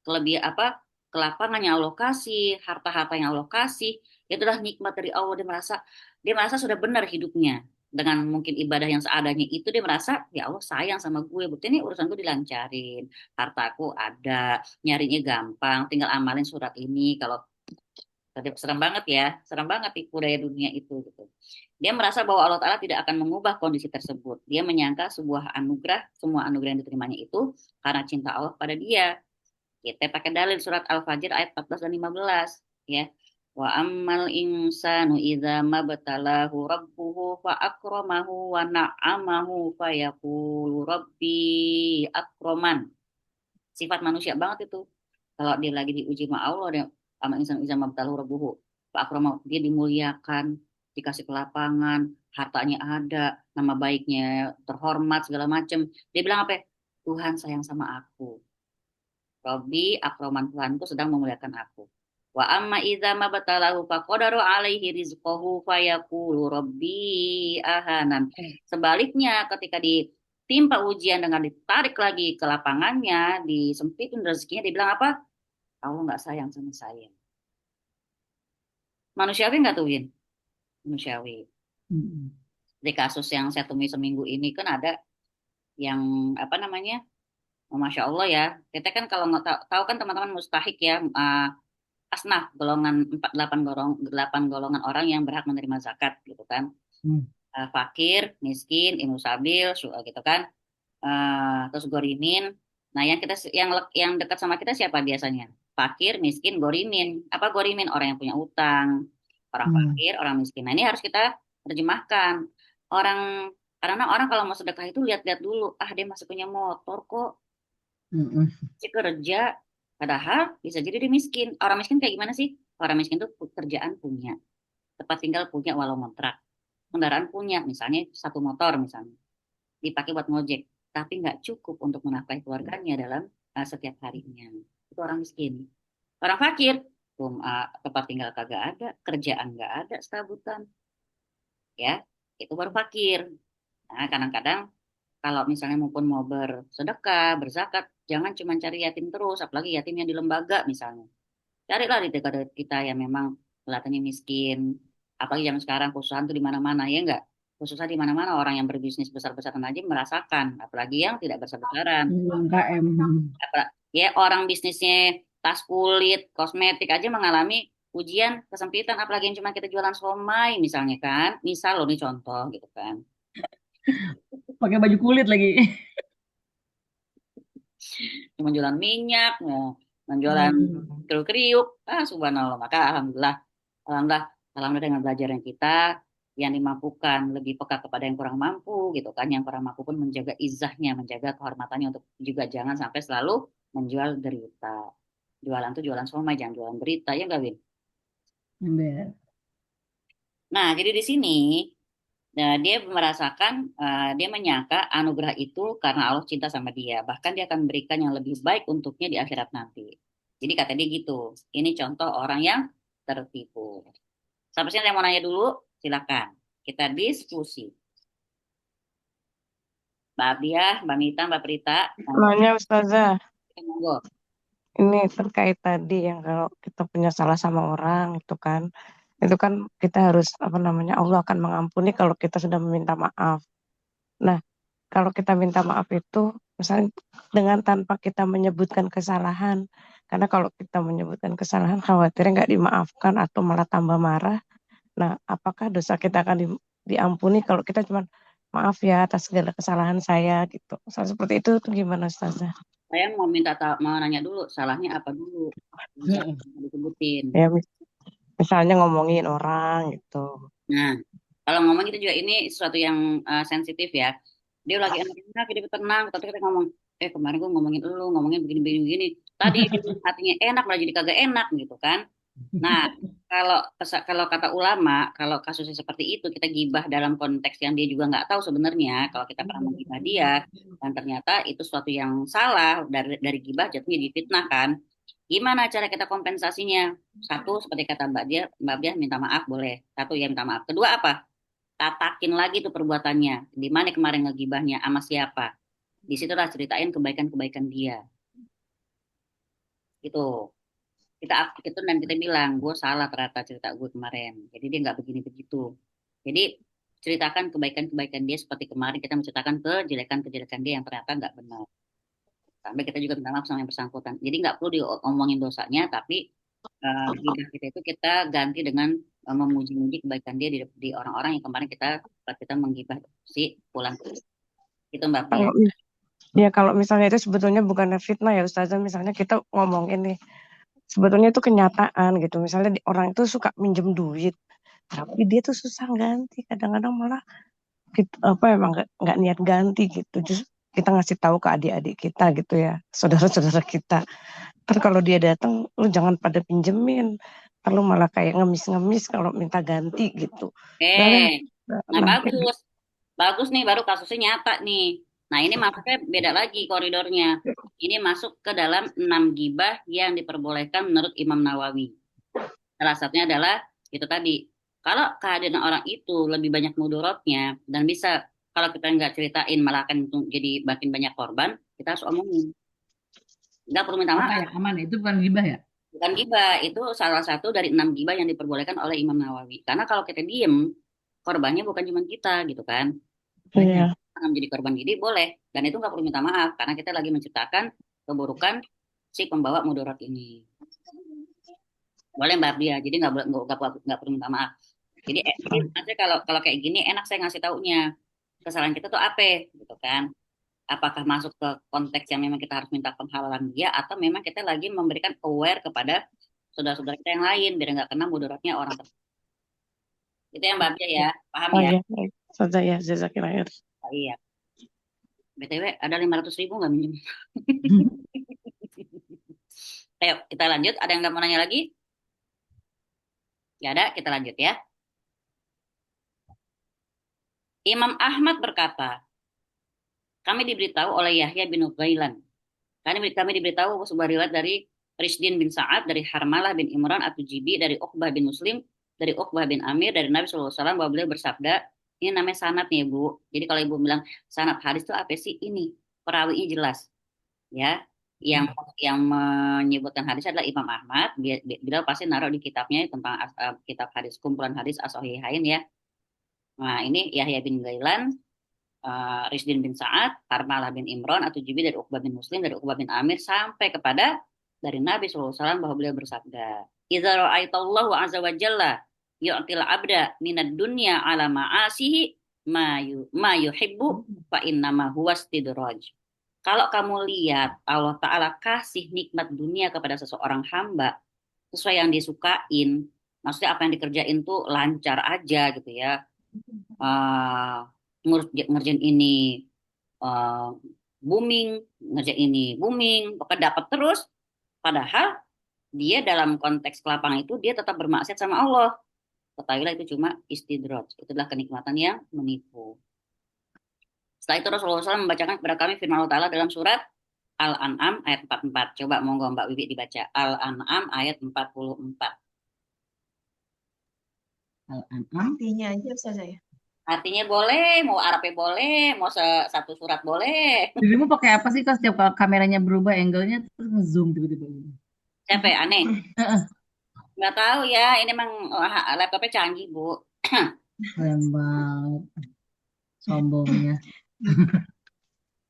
S2: kelebihan apa? Kelapangan yang Allah kasih, harta-harta yang Allah kasih, itulah nikmat dari Allah. Dia merasa sudah benar hidupnya. Dengan mungkin ibadah yang seadanya itu dia merasa ya Allah sayang sama gue. Bukti ini urusan gue dilancarin, hartaku ada, nyarinya gampang, tinggal amalin surat ini. Kalau serem banget ya, serem banget tipu daya dunia itu gitu. Dia merasa bahwa Allah Ta'ala tidak akan mengubah kondisi tersebut. Dia menyangka sebuah anugerah, semua anugerah yang diterimanya itu karena cinta Allah pada dia. Kita pakai dalil surat Al-Fajr ayat 14 dan 15 ya. Wa ammal insanu idza mabtalahu rabbuhu fa akramahu wa na'amahu fa yaqulu rabbi akraman. Sifat manusia banget itu. Kalau dia lagi diuji sama Allah, dia sama insan izam mabtalahu rabbuhu. Pak Akrama, dia dimuliakan, dikasih kelapangan, hartanya ada, nama baiknya terhormat segala macam. Dia bilang apa? Tuhan sayang sama aku. Robbi akroman, Tuhanku sedang memuliakan aku. Wa amma idza mabtalahu faqadaru alaihi rizqahu fayaqulu rabbi ahanan. Sebaliknya ketika ditimpa ujian dengan ditarik lagi ke lapangannya, disempitin rezekinya, dia bilang apa? Allah nggak sayang sama saya. Manusiawi nggak tuh, Win? Manusiawi. Di kasus yang saya temui seminggu ini kan ada yang apa namanya? Masya Allah ya. Kita kan kalau nggak tahu kan teman-teman mustahik ya, asnaf golongan 8 golongan orang yang berhak menerima zakat gitu kan. Fakir, miskin, ilmu sabil, gitu kan. Terus gorimin. Nah, yang dekat sama kita siapa biasanya? Fakir, miskin, gorimin. Apa gorimin? Orang yang punya utang, orang fakir, orang miskin. Nah, ini harus kita terjemahkan. Karena orang kalau mau sedekah itu lihat-lihat dulu. Ah, dia masih punya motor kok, masih kerja. Padahal bisa jadi dia miskin. Orang miskin kayak gimana sih? Orang miskin itu kerjaan punya, tempat tinggal punya walau kontrak, kendaraan punya, misalnya satu motor misalnya, dipakai buat ngojek, tapi nggak cukup untuk menafkahi keluarganya dalam setiap harinya. Itu orang miskin. Orang fakir, tempat tinggal kagak ada, kerjaan nggak ada, serabutan, ya, itu baru fakir. Nah, kadang-kadang kalau misalnya maupun mau bersedekah, berzakat, jangan cuma cari yatim terus, apalagi yatim yang di lembaga misalnya. Carilah di dekat kita yang memang kelihatannya miskin. Apalagi zaman sekarang kesusahan tuh di mana-mana, ya enggak? Khususnya di mana-mana orang yang berbisnis besar-besaran aja merasakan, apalagi yang tidak besar-besaran.
S1: UMKM.
S2: Ya orang bisnisnya tas kulit, kosmetik aja mengalami ujian kesempitan, apalagi yang cuma kita jualan somai misalnya kan. Misal loh, ini contoh gitu kan.
S1: Pakai baju kulit lagi.
S2: Cuma jualan minyak, menjualan kriuk-kriuk, subhanallah. Maka alhamdulillah dengan belajarnya kita yang dimampukan lebih peka kepada yang kurang mampu gitu kan, yang kurang mampu pun menjaga izahnya, menjaga kehormatannya, untuk juga jangan sampai selalu menjual derita. Jualan tuh jualan somai, jangan jualan derita, ya nggak, Win? Nah, jadi di sini dia merasakan, dia menyangka anugerah itu karena Allah cinta sama dia. Bahkan dia akan memberikan yang lebih baik untuknya di akhirat nanti. Jadi kata dia gitu. Ini contoh orang yang tertipu. Sampai sini yang mau nanya dulu, silakan. Kita diskusi. Mbak Abdiah, Mbak Mita, Mbak Prita,
S3: Nanya Ustazah,
S2: monggo.
S3: ini terkait tadi yang kalau kita punya salah sama orang itu kan kita harus apa namanya Allah akan mengampuni kalau kita sudah meminta maaf. Nah, kalau kita minta maaf itu misalnya dengan tanpa kita menyebutkan kesalahan, karena kalau kita menyebutkan kesalahan khawatirnya nggak dimaafkan atau malah tambah marah. Nah, apakah dosa kita akan diampuni kalau kita cuma maaf ya atas segala kesalahan saya gitu. Soal seperti itu tuh gimana Ustazah?
S2: Saya mau nanya dulu, salahnya apa dulu? Yang salah yang disebutin.
S3: Ya misalnya ngomongin orang gitu.
S2: Nah, kalau ngomong itu juga ini sesuatu yang sensitif ya. Dia lagi enak-enak, dia tenang, tapi kita ngomong, kemarin gue ngomongin lu, ngomongin begini-begini begini. Tadi hatinya enak, malah jadi kagak enak gitu kan. Nah, kalau kata ulama, kalau kasusnya seperti itu, kita gibah dalam konteks yang dia juga nggak tahu sebenarnya. Kalau kita pernah menggibah dia, dan ternyata itu suatu yang salah dari gibah jatuhnya di fitnah kan. Gimana cara kita kompensasinya? Satu, seperti kata Mbak Dia minta maaf boleh. Satu ya minta maaf. Kedua apa? Katakin lagi tuh perbuatannya. Di mana kemarin ngegibahnya, sama siapa? Disitulah ceritain kebaikan-kebaikan dia. Itu. Kita itu dan kita bilang gue salah ternyata cerita gue kemarin, jadi dia nggak begini begitu. Jadi ceritakan kebaikan-kebaikan dia seperti kemarin kita menceritakan kejelekan-kejelekan dia yang ternyata nggak benar, sampai kita juga minta maaf sama yang bersangkutan. Jadi nggak perlu diomongin dosanya, tapi gibah kita itu kita ganti dengan memuji-muji kebaikan dia di orang-orang yang kemarin kita menggibah si pulang itu Mbak Pia.
S3: Kalau ya kalau misalnya itu sebetulnya bukan fitnah ya Ustazah, misalnya kita ngomongin nih, sebetulnya itu kenyataan gitu. Misalnya orang itu suka minjem duit, tapi dia tuh susah ganti. Kadang-kadang malah kita, apa emang nggak niat ganti gitu. Justru kita ngasih tahu ke adik-adik kita gitu ya, saudara-saudara kita. Terus kalau dia datang, lu jangan pada pinjemin. Lalu malah kayak ngemis-ngemis kalau minta ganti gitu. Udah kan?
S2: eh nah
S3: Nah,
S2: bagus. Bagus nih, baru kasusnya nyata nih. Nah, ini masuknya beda lagi koridornya. Ini masuk ke dalam 6 gibah yang diperbolehkan menurut Imam Nawawi. Salah satunya adalah itu tadi. Kalau kehadiran orang itu lebih banyak mudorotnya dan bisa kalau kita nggak ceritain malah akan jadi makin banyak korban, kita harus omongin. Nggak perlu minta
S1: Apa
S2: maaf.
S1: yang aman itu bukan gibah ya?
S2: Bukan gibah, itu salah satu dari 6 gibah yang diperbolehkan oleh Imam Nawawi. Karena kalau kita diem, korbannya bukan cuma kita gitu kan.
S3: iya.
S2: Menjadi korban jadi boleh dan itu nggak perlu minta maaf karena kita lagi menciptakan keburukan si pembawa mudarat ini boleh Mbak Dia jadi nggak perlu minta maaf jadi nanti kalau kalau kayak gini enak saya ngasih taunya kesalahan kita tuh apa gitu kan apakah masuk ke konteks yang memang kita harus minta penghalalan dia atau memang kita lagi memberikan aware kepada saudara-saudara kita yang lain biar nggak kena mudaratnya orang tersebut itu yang Mbak Dia ya paham
S3: Oh
S2: ya.
S3: iya, baik. Ustazah ya, jazakillah.
S2: Oh, iya BTW ada 500.000 nggak minjem. Ayo kita lanjut ada yang nggak mau nanya lagi. Gak ada, kita lanjut ya. Imam Ahmad berkata, kami diberitahu oleh Yahya bin Uqailan. Kami diberitahu sebuah riwayat dari Risdin bin Sa'ad, dari Harmalah bin Imran At-Tujibi, dari Uqbah bin Muslim, dari Uqbah bin Amir, dari Nabi SAW, bahwa beliau bersabda, ini namanya sanad nih Ibu. Jadi kalau Ibu bilang sanad hadis itu apa sih? Ini, perawinya jelas. Ya, yang menyebutkan hadis adalah Imam Ahmad. Beliau pasti naruh di kitabnya tentang kitab hadis, kumpulan hadis As-Sahihain ya. Nah, ini Yahya bin Gailan, Risdin bin Sa'ad, Harmalah bin Imran, atau Jibi dari Uqbah bin Muslim, dari Uqbah bin Amir, sampai kepada dari Nabi SAW bahwa beliau bersabda, "Idza ra'aitallahu azza wa jalla yu'til abda minad dunya ala ma'asihi ma yuhibbu fa innama huwa istidraj." Kalau kamu lihat Allah Ta'ala kasih nikmat dunia kepada seseorang hamba sesuai yang disukain, maksudnya apa yang dikerjain tuh lancar aja gitu ya, uh, ngerjain ini uh, booming, ngerjain ini booming, pokoknya dapat terus. Padahal dia dalam konteks kelapangan itu dia tetap bermaksiat sama Allah. Ketahuilah itu cuma istidraj. Itu adalah kenikmatan yang menipu. Setelah itu Rasulullah SAW membacakan kepada kami firman Allah Ta'ala dalam surat Al-An'am ayat 44. Coba monggo Mbak Wiwi dibaca. Al-An'am ayat 44.
S1: Al-An'am
S4: Artinya aja Ustazah ya.
S2: Artinya boleh, mau Arabnya boleh, mau satu surat boleh.
S1: Dirimu pakai apa sih Kak setiap kameranya berubah angle-nya terus nge-zoom tiba-tiba gitu?
S2: Siapa ya? Aneh.
S1: Heeh,
S2: Nggak tahu ya, ini emang laptopnya canggih, Bu.
S1: keren banget sombongnya.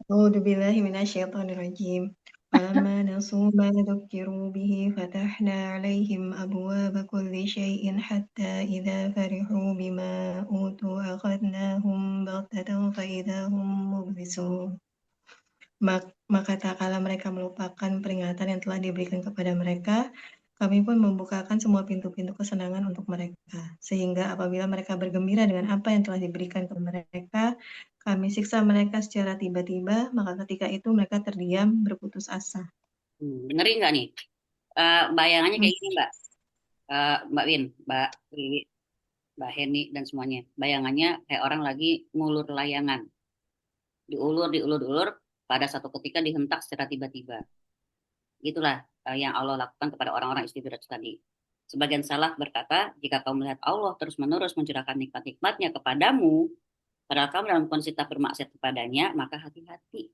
S4: أعوذ بالله من الشيطان الرجيم فلما نسوا ما ذكروا به فتحنا عليهم أبواب كل شيء حتى إذا فرحوا بما أوتوا أخذناهم بغتة فإذا هم مبلسون. Maka tak kala mereka melupakan peringatan yang telah diberikan kepada mereka, kami pun membukakan semua pintu-pintu kesenangan untuk mereka. Sehingga apabila mereka bergembira dengan apa yang telah diberikan kepada mereka, kami siksa mereka secara tiba-tiba, maka ketika itu mereka terdiam berputus asa.
S2: Dengerin nggak nih? Bayangannya kayak gini, Mbak. Mbak Win, Mbak Wiwi, Mbak Heni, dan semuanya. Bayangannya kayak orang lagi ngulur layangan. Diulur, diulur, diulur, pada satu ketika dihentak secara tiba-tiba. Itulah yang Allah lakukan kepada orang-orang istidraj tadi. Sebagian salaf berkata, jika kau melihat Allah terus-menerus mencurahkan nikmat-nikmatnya kepadamu, padahal kamu dalam kondisi tak bermaksiat kepadanya, maka hati-hati.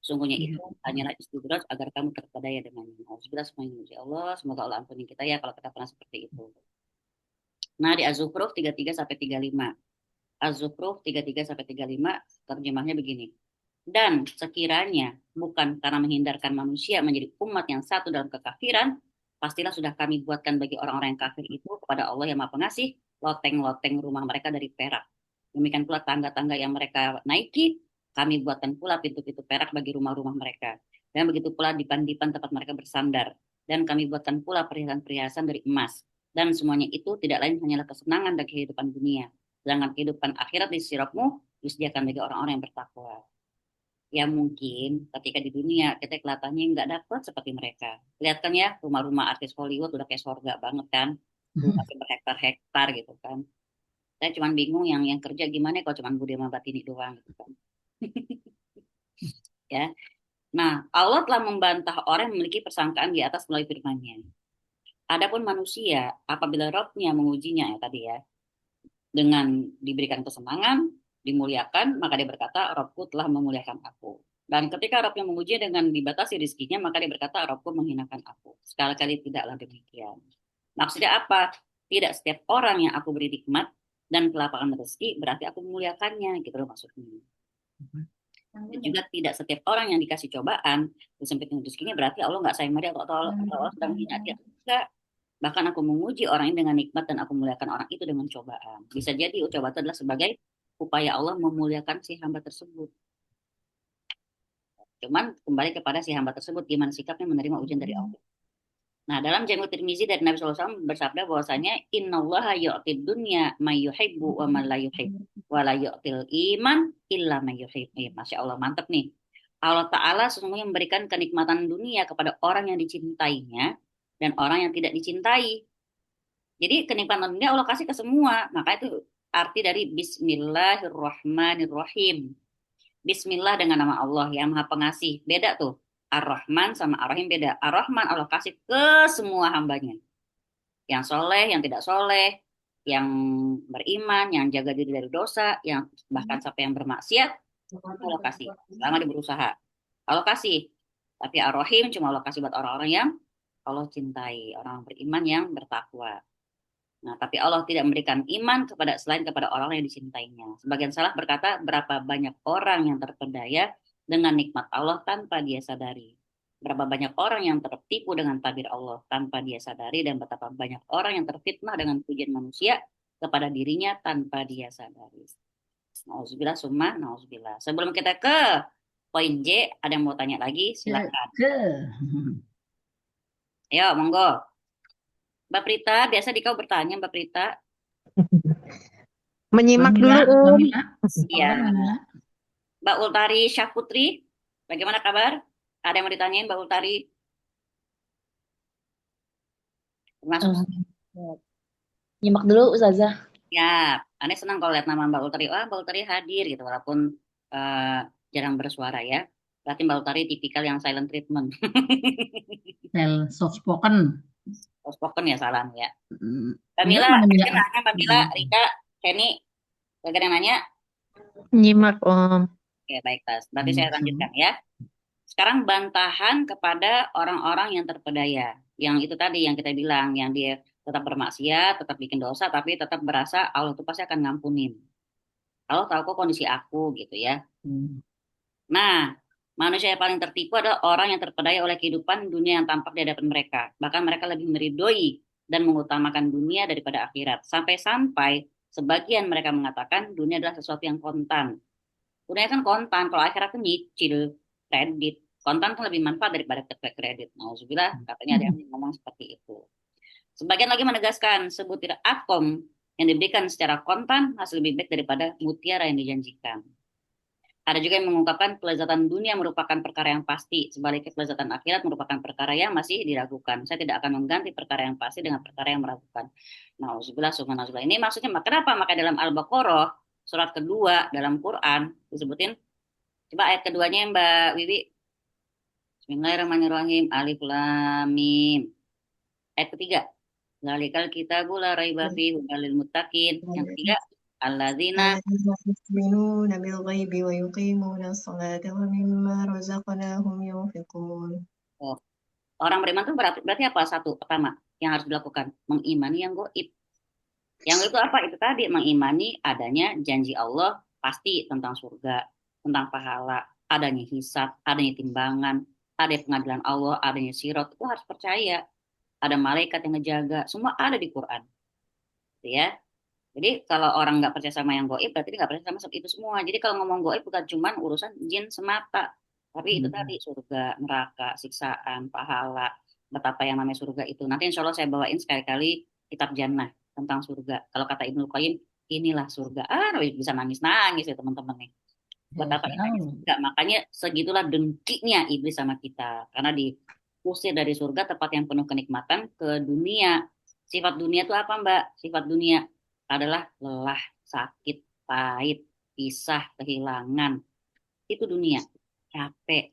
S2: Sungguhnya itu hanyalah istidraj agar kamu terpedaya dengannya. Alhamdulillah semuanya memuji Allah. Semoga Allah ampuni kita ya kalau kita pernah seperti itu. Nah, di Az-Zukhruf 33 sampai 35. Az-Zukhruf 33 sampai 35 terjemahnya begini. Dan sekiranya bukan karena menghindarkan manusia menjadi umat yang satu dalam kekafiran, pastilah sudah kami buatkan bagi orang-orang yang kafir itu kepada Allah yang Maha Pengasih, loteng-loteng rumah mereka dari perak. Demikian pula tangga-tangga yang mereka naiki, kami buatkan pula pintu-pintu perak bagi rumah-rumah mereka. Dan begitu pula dipan-dipan tempat mereka bersandar. Dan kami buatkan pula perhiasan-perhiasan dari emas. Dan semuanya itu tidak lain hanyalah kesenangan dari kehidupan dunia. Sedangkan kehidupan akhirat di sirapmu disediakan bagi orang-orang yang bertakwa. Ya mungkin ketika di dunia kita kelihatannya nggak dapat seperti mereka. Lihat kan ya rumah-rumah artis Hollywood udah kayak surga banget kan, rumahnya berhektar-hektar gitu kan. Saya cuma bingung yang kerja gimana kalau cuma Budi sama Batini doang gitu kan. Ya. Nah, Allah telah membantah orang yang memiliki persangkaan di atas melalui firman-Nya. Adapun manusia apabila Rabb-nya mengujinya ya tadi ya, dengan diberikan kesenangan, dimuliakan, maka dia berkata, Rabbku telah memuliakan aku. Dan ketika Rabbnya menguji dengan dibatasi rizkinya, maka dia berkata, Rabbku menghinakan aku. Sekali-kali tidaklah demikian. Maksudnya apa? Tidak setiap orang yang aku beri nikmat dan kelapangan rezeki, berarti aku memuliakannya, gitu loh maksudnya. Dan juga tidak setiap orang yang dikasih cobaan, disempitkan rezekinya, berarti Allah nggak sayang dia, atau Allah sedang hina dia. Enggak. Bahkan aku menguji orang ini dengan nikmat dan aku memuliakan orang itu dengan cobaan. Bisa jadi cobaan itu adalah sebagai upaya Allah memuliakan si hamba tersebut. Cuman kembali kepada si hamba tersebut, gimana sikapnya menerima ujian dari Allah. Nah, dalam Jami' Tirmizi dari Nabi SAW bersabda bahwasanya innallaha yu'tid dunya may yuhibbu wa man la yuhibbu wa la yu'til iman illa may yuhibbu. Masya Allah, mantap nih. Allah Ta'ala sesungguhnya memberikan kenikmatan dunia kepada orang yang dicintainya dan orang yang tidak dicintai. Jadi kenikmatan dunia Allah kasih ke semua. Maka itu arti dari Bismillahirrahmanirrahim. Bismillah dengan nama Allah yang Maha Pengasih. Beda tuh. Ar-Rahman sama Ar-Rahim beda. Ar-Rahman Allah kasih ke semua hambanya. Yang soleh, yang tidak soleh, yang beriman, yang jaga diri dari dosa, yang bahkan sampai yang bermaksiat, Allah kasih. Selama dia berusaha. Allah kasih. Tapi Ar-Rahim cuma Allah kasih buat orang-orang yang Allah cintai. Orang beriman yang bertakwa. Nah, tapi Allah tidak memberikan iman selain kepada orang yang dicintainya. Sebagian salaf berkata, berapa banyak orang yang terpedaya dengan nikmat Allah tanpa dia sadari. Berapa banyak orang yang tertipu dengan tabir Allah tanpa dia sadari, dan betapa banyak orang yang terfitnah dengan pujian manusia kepada dirinya tanpa dia sadari. Nauzubillah summa nauzubillah. Sebelum kita ke poin J, ada yang mau tanya lagi? Silakan. Ayo, monggo. Mbak Prita, biasa di kau bertanya, Mbak Prita.
S3: Menyimak dulu,
S2: Iya. Mbak Ultari Syahputri, bagaimana kabar? Ada yang mau ditanyain, Mbak Ultari? Termasuk.
S5: Nyimak dulu, Ustazah.
S2: Ya, aneh senang kalau lihat nama Mbak Ultari. Wah, Mbak Ultari hadir gitu, walaupun jarang bersuara ya. Berarti Mbak Ultari tipikal yang silent treatment.
S1: Soft spoken.
S2: Soft spoken ya, salam ya. Mbak Mila, Mbak Mila, Rika, Kenny, Bagi yang nanya,
S5: Nyimak, Om.
S2: oke baik Tas. Berarti saya lanjutkan ya. Sekarang bantahan kepada orang-orang yang terpedaya. Yang itu tadi yang kita bilang, yang dia tetap bermaksiat, tetap bikin dosa, tapi tetap berasa Allah itu pasti akan ngampunin. Kalau tahu kok kondisi aku gitu ya.
S1: Hmm.
S2: Nah, manusia yang paling tertipu adalah orang yang terpedaya oleh kehidupan dunia yang tampak di hadapan mereka. Bahkan mereka lebih meridoi dan mengutamakan dunia daripada akhirat. Sampai-sampai sebagian mereka mengatakan dunia adalah sesuatu yang kontan. Dunia kan kontan, kalau akhirat kan nyicil, kredit. Kontan kan lebih manfaat daripada kredit. Nauzubillah, katanya ada yang ngomong seperti itu. Sebagian lagi menegaskan, sebutir atom yang diberikan secara kontan hasil lebih baik daripada mutiara yang dijanjikan. Ada juga yang mengungkapkan kelezatan dunia merupakan perkara yang pasti, sebaliknya kelezatan akhirat merupakan perkara yang masih diragukan. Saya tidak akan mengganti perkara yang pasti dengan perkara yang meragukan. Nauzubillah, subhanallah. Ini maksudnya kenapa? Maka dalam Al-Baqarah surat kedua dalam Quran disebutin. Coba ayat keduanya Mbak Wiwi. Bismillahirrahmanirrahim. Alif Lam Mim. Ayat ketiga. Zalikal kitabu la raiba fihi hudal lil muttaqin. Yang ketiga, alladzina
S4: الذين يؤمنون بالغيب ويقيمون الصلاة ومما رزقناهم ينفقون.
S2: oh, orang beriman itu berarti apa? Satu, pertama yang harus dilakukan mengimani yang gaib. Yang itu apa? Itu tadi mengimani adanya janji Allah pasti tentang surga, tentang pahala, adanya hisab, adanya timbangan, ada pengadilan Allah, adanya sirat. Itu harus percaya. Ada malaikat yang ngejaga, semua ada di Quran, gitu ya. Jadi kalau orang nggak percaya sama yang gaib, berarti dia nggak percaya sama itu semua. Jadi kalau ngomong gaib bukan cuma urusan jin semata, tapi itu tadi surga, neraka, siksaan, pahala, betapa yang namanya surga itu. Nanti insya Allah saya bawain sekali-kali kitab Jannah tentang surga. Kalau kata Ibnu Qayyim, inilah surga. Bisa nangis-nangis ya teman-teman nih. Betapa indahnya surga. Makanya segitulah dengkinya iblis sama kita. Karena diusir dari surga, tempat yang penuh kenikmatan, ke dunia. Sifat dunia itu apa Mbak? Sifat dunia adalah lelah, sakit, pahit, pisah, kehilangan. Itu dunia. Capek,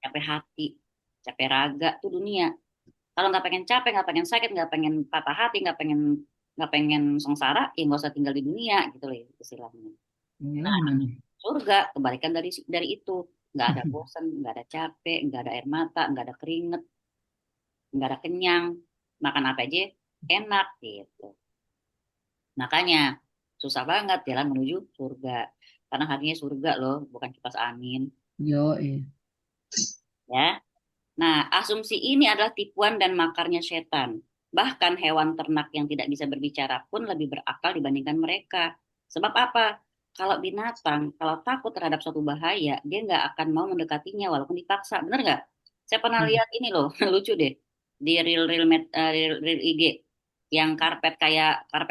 S2: capek hati, capek raga, itu dunia. Kalau nggak pengen capek, nggak pengen sakit, nggak pengen patah hati, nggak pengen sengsara, ya nggak usah tinggal di dunia gitu loh istilahnya. Nah, surga kebalikan dari itu, nggak ada bosan, nggak ada capek, nggak ada air mata, nggak ada keringet, nggak ada kenyang, makan apa aja enak gitu. Makanya susah banget jalan menuju surga. Karena hatinya surga loh, bukan kipas angin.
S1: Yo,
S2: Ya. Nah, asumsi ini adalah tipuan dan makarnya setan. Bahkan hewan ternak yang tidak bisa berbicara pun lebih berakal dibandingkan mereka. Sebab apa? Kalau binatang, kalau takut terhadap suatu bahaya, dia nggak akan mau mendekatinya walaupun dipaksa. Bener nggak? Saya pernah lihat ini loh, lucu deh. Di real IG. Yang karpet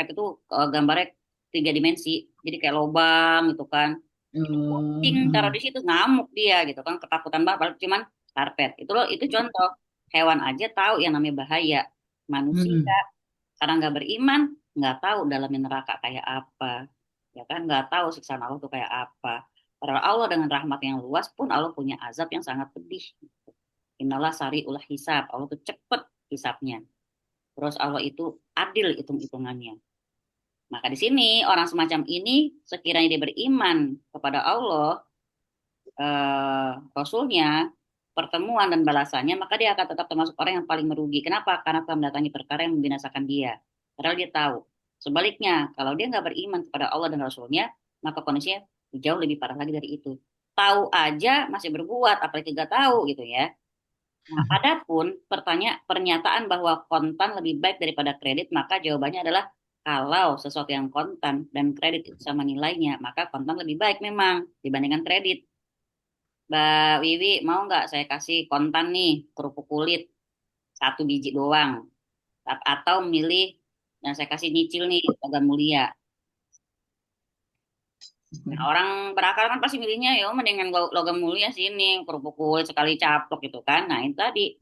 S2: itu gambarnya 3 dimensi. Jadi kayak lobang gitu kan. Itu kucing taruh di situ ngamuk dia gitu kan, ketakutan banget padahal cuman karpet. Itu loh, itu contoh hewan aja tahu yang namanya bahaya. Manusia karena nggak beriman, nggak tahu dalamnya neraka kayak apa, ya kan, nggak tahu siksaan Allah itu kayak apa. Padahal Allah dengan rahmat yang luas pun Allah punya azab yang sangat pedih. Innalah sari'ul hisab, Allah tuh cepet hisabnya. Terus Allah itu adil hitung-hitungannya. Maka di sini orang semacam ini sekiranya dia beriman kepada Allah, Rasulnya, pertemuan dan balasannya, maka dia akan tetap termasuk orang yang paling merugi. Kenapa? Karena telah mendatangi perkara yang membinasakan dia. Padahal dia tahu. Sebaliknya, kalau dia nggak beriman kepada Allah dan Rasulnya, maka kondisinya jauh lebih parah lagi dari itu. Tahu aja masih berbuat, apalagi nggak tahu gitu ya. Nah, adapun pernyataan bahwa kontan lebih baik daripada kredit, maka jawabannya adalah kalau sesuatu yang kontan dan kredit itu sama nilainya, maka kontan lebih baik memang dibandingkan kredit. Mbak Wiwi, mau nggak saya kasih kontan nih kerupuk kulit 1 biji doang, atau milih yang saya kasih nyicil nih logam mulia. Nah, orang berakal kan pasti milihnya ya mendingan logam mulia sini kerupuk kulit sekali caplok gitu kan. Nah itu tadi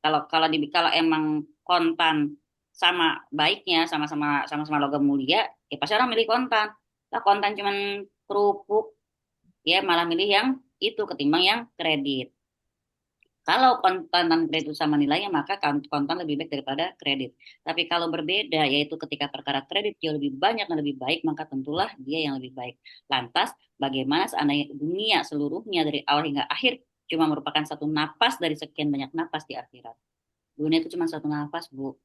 S2: kalau kalau emang kontan sama baiknya sama-sama logam mulia, ya pasti orang milih kontan. Lah kontan cuman kerupuk, ya malah milih yang itu ketimbang yang kredit. Kalau kontan dan kredit itu sama nilainya, maka kontan lebih baik daripada kredit. Tapi kalau berbeda, yaitu ketika perkara kredit jauh lebih banyak dan lebih baik, maka tentulah dia yang lebih baik. Lantas, bagaimana seandainya dunia seluruhnya dari awal hingga akhir cuma merupakan satu napas dari sekian banyak napas di akhirat? Dunia itu cuma satu napas, Bu.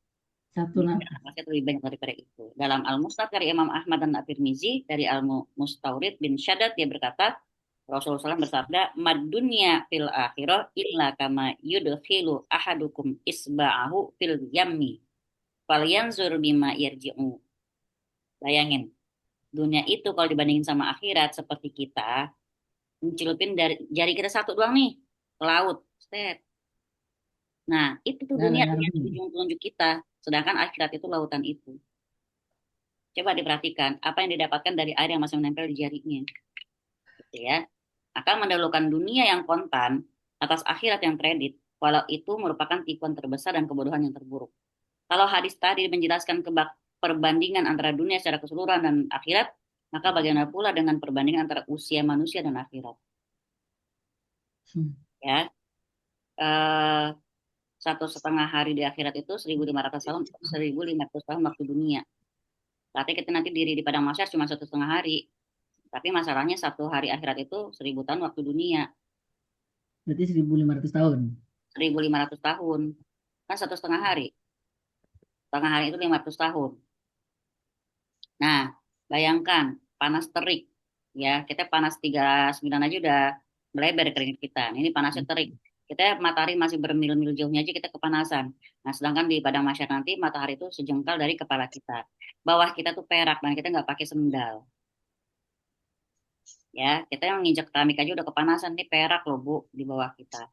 S1: Satu
S2: Ini
S1: nafas.
S2: napasnya lebih banyak daripada itu. Dalam Al-Musnad dari Imam Ahmad dan At-Tirmizi, dari Al-Mustawrid bin Shaddad, dia berkata, Rasulullah SAW bersabda, "Mad dunya fil akhirah illa kama yudkhilu ahadukum isba'ahu fil yammi falyanzur bima yarji'u." Bayangin, dunia itu kalau dibandingin sama akhirat seperti kita mencelupin dari jari kita satu doang nih ke laut. Set. Nah, itu tuh
S1: Nah,
S2: dunia
S1: layar
S2: yang
S1: dulu.
S2: ujung telunjuk kita, sedangkan akhirat itu lautan itu. Coba diperhatikan apa yang didapatkan dari air yang masih menempel di jarinya, gitu ya. Maka mendahulukan dunia yang kontan atas akhirat yang kredit, walau itu merupakan tipuan terbesar dan kebodohan yang terburuk. Kalau hadis tadi menjelaskan perbandingan antara dunia secara keseluruhan dan akhirat, maka bagaimana pula dengan perbandingan antara usia manusia dan akhirat?
S1: Hmm.
S2: Ya, eh, 1,5 hari di akhirat itu 1.500 tahun, 1.500 tahun waktu dunia. Berarti kita nanti diri di padang mahsyar cuma 1,5 hari. Tapi masalahnya 1 hari akhirat itu 1.000 tahun waktu dunia.
S1: Berarti 1.500 tahun.
S2: 1.500 tahun. Kan 1,5 hari. Setengah hari itu 500 tahun. Nah, bayangkan panas terik. Ya, kita panas 39 aja udah melebar keringat kita. Ini panasnya terik. Kita matahari masih bermil-mil jauhnya aja kita kepanasan. Nah, sedangkan di padang mahsyar nanti matahari itu sejengkal dari kepala kita. Bawah kita tuh perak dan kita nggak pakai sendal. Ya, kita yang menginjak keramik aja udah kepanasan nih perak loh Bu di bawah kita.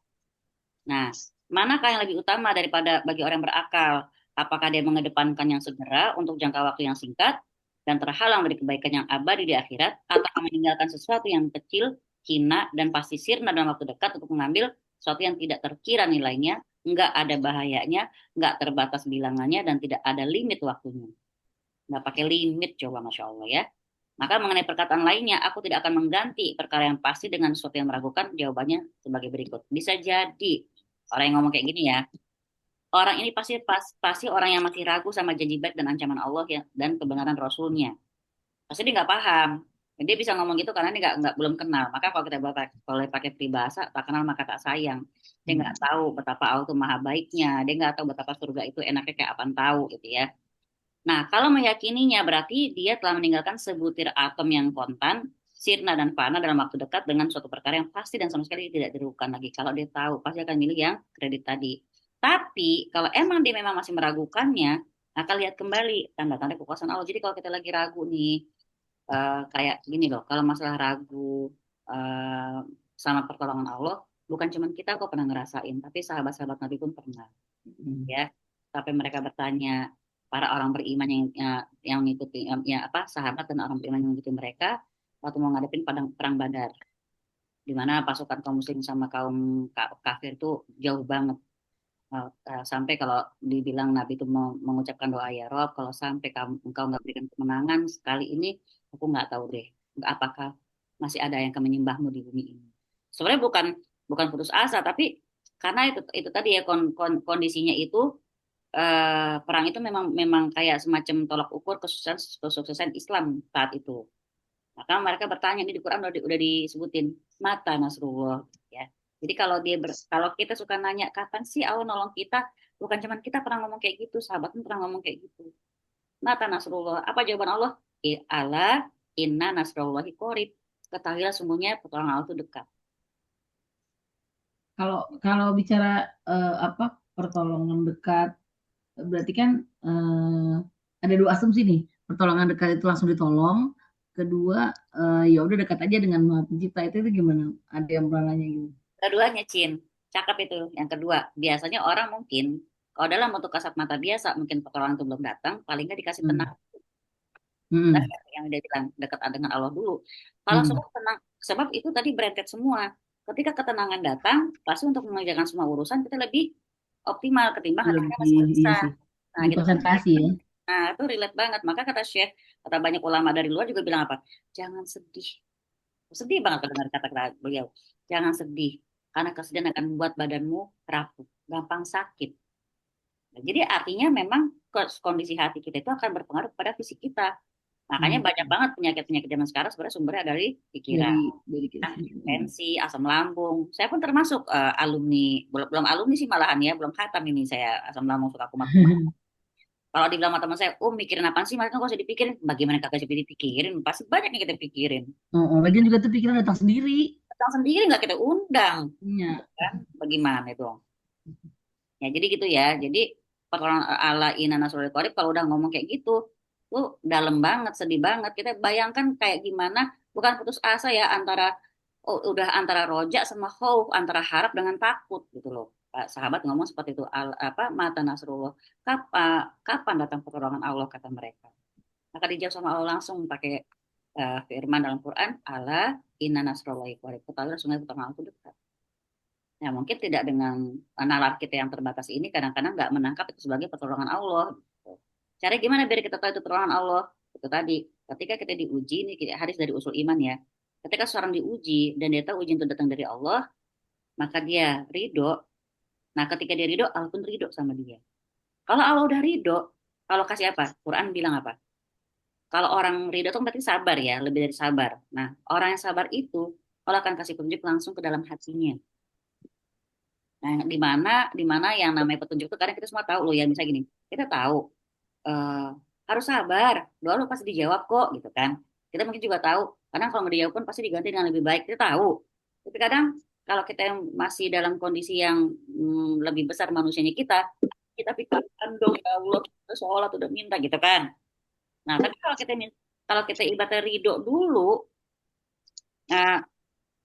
S2: Nah, manakah yang lebih utama daripada bagi orang yang berakal? Apakah dia mengedepankan yang segera untuk jangka waktu yang singkat dan terhalang dari kebaikan yang abadi di akhirat, atau meninggalkan sesuatu yang kecil, hina, dan pasti sirna dalam waktu dekat untuk mengambil sesuatu yang tidak terkira nilainya, nggak ada bahayanya, nggak terbatas bilangannya, dan tidak ada limit waktunya. Nggak pakai limit, coba Masya Allah ya. Maka mengenai perkataan lainnya, aku tidak akan mengganti perkara yang pasti dengan sesuatu yang meragukan. Jawabannya sebagai berikut. Bisa jadi orang yang ngomong kayak gini ya, orang ini pasti orang yang masih ragu sama janji baik dan ancaman Allah ya, dan kebenaran Rasulnya. Pasti dia nggak paham. Dia bisa ngomong gitu karena dia nggak belum kenal. Maka kalau kita boleh pakai peribahasa, tak kenal maka tak sayang. Dia nggak tahu betapa Allah itu maha baiknya. Dia nggak tahu betapa surga itu enaknya kayak apaan tahu gitu ya. Nah, kalau meyakininya berarti dia telah meninggalkan sebutir atom yang kontan, sirna dan fana dalam waktu dekat dengan suatu perkara yang pasti dan sama sekali tidak diragukan lagi. Kalau dia tahu, pasti akan milih yang kredit tadi. Tapi kalau emang dia memang masih meragukannya, akan lihat kembali tanda-tanda kekuasaan Allah. Jadi kalau kita lagi ragu nih, kayak gini loh, kalau masalah ragu eh, sama pertolongan Allah, bukan cuma kita kok pernah ngerasain, tapi sahabat-sahabat Nabi pun pernah ya, sampai mereka bertanya para orang beriman yang mengikuti ya apa sahabat dan orang beriman yang mengikuti mereka waktu mau ngadepin perang Badar, di mana pasukan kaum muslim sama kaum kafir itu jauh banget. Sampai kalau dibilang Nabi itu mengucapkan doa ya Rob, kalau sampai engkau nggak berikan kemenangan sekali ini, aku nggak tahu deh apakah masih ada yang akan menyembahmu di bumi ini. Sebenarnya bukan bukan putus asa, tapi karena itu tadi ya kondisinya itu, perang itu memang memang kayak semacam tolak ukur kesuksesan Islam saat itu. Maka mereka bertanya, ini di Quran udah disebutin mata Nasrullah ya. Jadi kalau kita suka nanya kapan sih Allah nolong kita, bukan cuman kita pernah ngomong kayak gitu, sahabat pun pernah ngomong kayak gitu. Mata Nasrullah. Apa jawaban Allah? Allah inna nasrullahi qorib. Ketahuilah sungguhnya pertolongan Allah itu dekat.
S1: Kalau kalau bicara apa pertolongan dekat, berarti kan ada dua asumsi nih. Pertolongan dekat itu langsung ditolong. Kedua, ya udah dekat aja dengan Maha Pencipta, itu gimana? Ada yang pernah nanya gitu.
S2: Keduanya, Cin. Cakep itu. Yang kedua, biasanya orang mungkin, kalau dalam bentuk kasat mata biasa, mungkin pertolongan itu belum datang, paling nggak dikasih tenang.
S1: Hmm. Hmm.
S2: Yang dia bilang dekat dengan Allah dulu. Kalau
S1: Hmm.
S2: sebab itu tadi berentet semua. Ketika ketenangan datang, pasti untuk mengerjakan semua urusan kita lebih optimal ketimbang ketika masih
S1: Lebih iya
S2: bisa.
S1: sih.
S2: Nah,
S1: Lebih
S2: gitu kan.
S1: konsentrasi ya.
S2: Nah, itu relate banget. Maka kata Syekh, kata banyak ulama dari luar juga bilang apa? Jangan sedih. Sedih banget kalau dengar kata-kata beliau. Jangan sedih. karena kesedihan akan membuat badanmu rapuh, gampang sakit. Nah, jadi artinya memang kondisi hati kita itu akan berpengaruh pada fisik kita. Makanya banyak banget penyakit-penyakit zaman sekarang sebenarnya sumbernya dari pikiran.
S1: dari kita sendiri.
S2: Tensi, asam lambung. Saya pun termasuk alumni, belum alumni sih malahan ya, belum khatam ini saya asam lambung suka kumat-kumat. Kalau dibilang sama teman saya, mikirin apaan sih? Mereka nggak usah dipikirin. Bagaimana kagak bisa dipikirin? Pasti banyak yang kita pikirin.
S1: Lagian juga tuh pikiran datang sendiri.
S2: Datang sendiri nggak kita undang,
S1: Iya.
S2: kan? Bagaimana itu? Ya jadi gitu ya. Jadi pertolongan ala inna nasrul qarib kalau udah ngomong kayak gitu, tuh dalam banget, sedih banget. Kita bayangkan kayak gimana, bukan putus asa ya udah antara rojak sama khauf, antara harap dengan takut gitu loh. Pak sahabat ngomong seperti itu, mata nasrullah, kapan datang pertolongan Allah kata mereka. Maka dijawab sama Allah langsung pakai firman dalam Quran, ala inna nasrullahi qarib. Ketahui sungguh pertolongan Allah itu dekat. Ya mungkin tidak dengan nalar kita yang terbatas ini kadang-kadang nggak menangkap itu sebagai pertolongan Allah. Cara gimana biar kita tahu itu pertolongan Allah? Itu tadi, ketika kita diuji, ini hadis dari usul iman ya. Ketika seorang diuji dan dia tahu ujian itu datang dari Allah, maka dia ridho. Nah, ketika dia ridho, Allah pun ridho sama dia. Kalau Allah udah ridho, kalau kasih apa? Quran bilang apa? Kalau orang ridho itu berarti sabar ya, lebih dari sabar. Nah, orang yang sabar itu, Allah akan kasih petunjuk langsung ke dalam hatinya. Nah, di mana yang namanya petunjuk itu karena kita semua tahu loh ya, misalnya gini, kita tahu eh, harus sabar, doa lo pasti dijawab kok gitu kan. Kita mungkin juga tahu, kadang kalau nggak dijawab pun pasti diganti dengan lebih baik, kita tahu. Tapi kadang kalau kita yang masih dalam kondisi yang lebih besar manusianya kita pikirkan dong ya Allah, kita sholat udah minta gitu kan. Nah, tapi kalau kita ibadah ridho dulu, nah,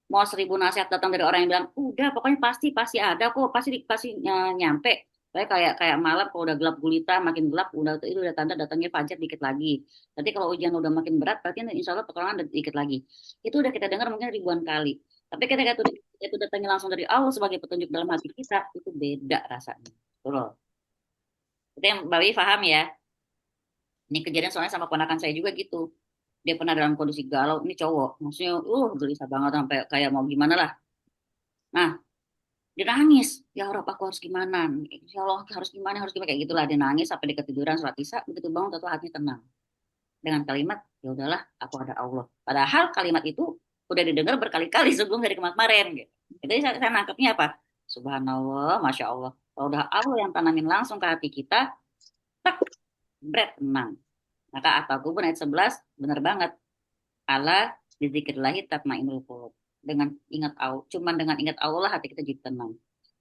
S2: mau 1000 nasihat datang dari orang yang bilang udah pokoknya pasti pasti ada kok pasti nyampe. Saya kayak malam kalau udah gelap gulita makin gelap itu udah tanda datangnya fajar dikit lagi. Nanti kalau ujian udah makin berat berarti insya Allah pertolongan dikit lagi. Itu udah kita dengar mungkin ribuan kali. Tapi ketika itu datangnya langsung dari Allah sebagai petunjuk dalam hati kita itu beda rasanya. Betul loh. Itu yang Mbak Wi paham ya. Ini kejadian soalnya sama ponakan saya juga gitu. Dia pernah dalam kondisi galau, ini cowok, maksudnya, gelisah banget sampai kayak mau gimana lah. Nah, dia nangis, ya Rob aku harus gimana? Ya Allah harus gimana kayak gitulah dia nangis sampai dia ketiduran sholat isya, begitu bangun tentu hatinya tenang dengan kalimat ya udahlah aku ada Allah. Padahal kalimat itu udah didengar berkali-kali sebelum dari kemarin gitu. Jadi saya nangkepnya apa? Subhanallah, masya Allah. Kalau udah Allah yang tanamin langsung ke hati kita, tak, berat tenang. Maka At-Taghabun ayat 11 benar banget. Ala bizikrillahi tatmainul qulub. Dengan ingat Allah, cuman dengan ingat Allah hati kita jadi tenang.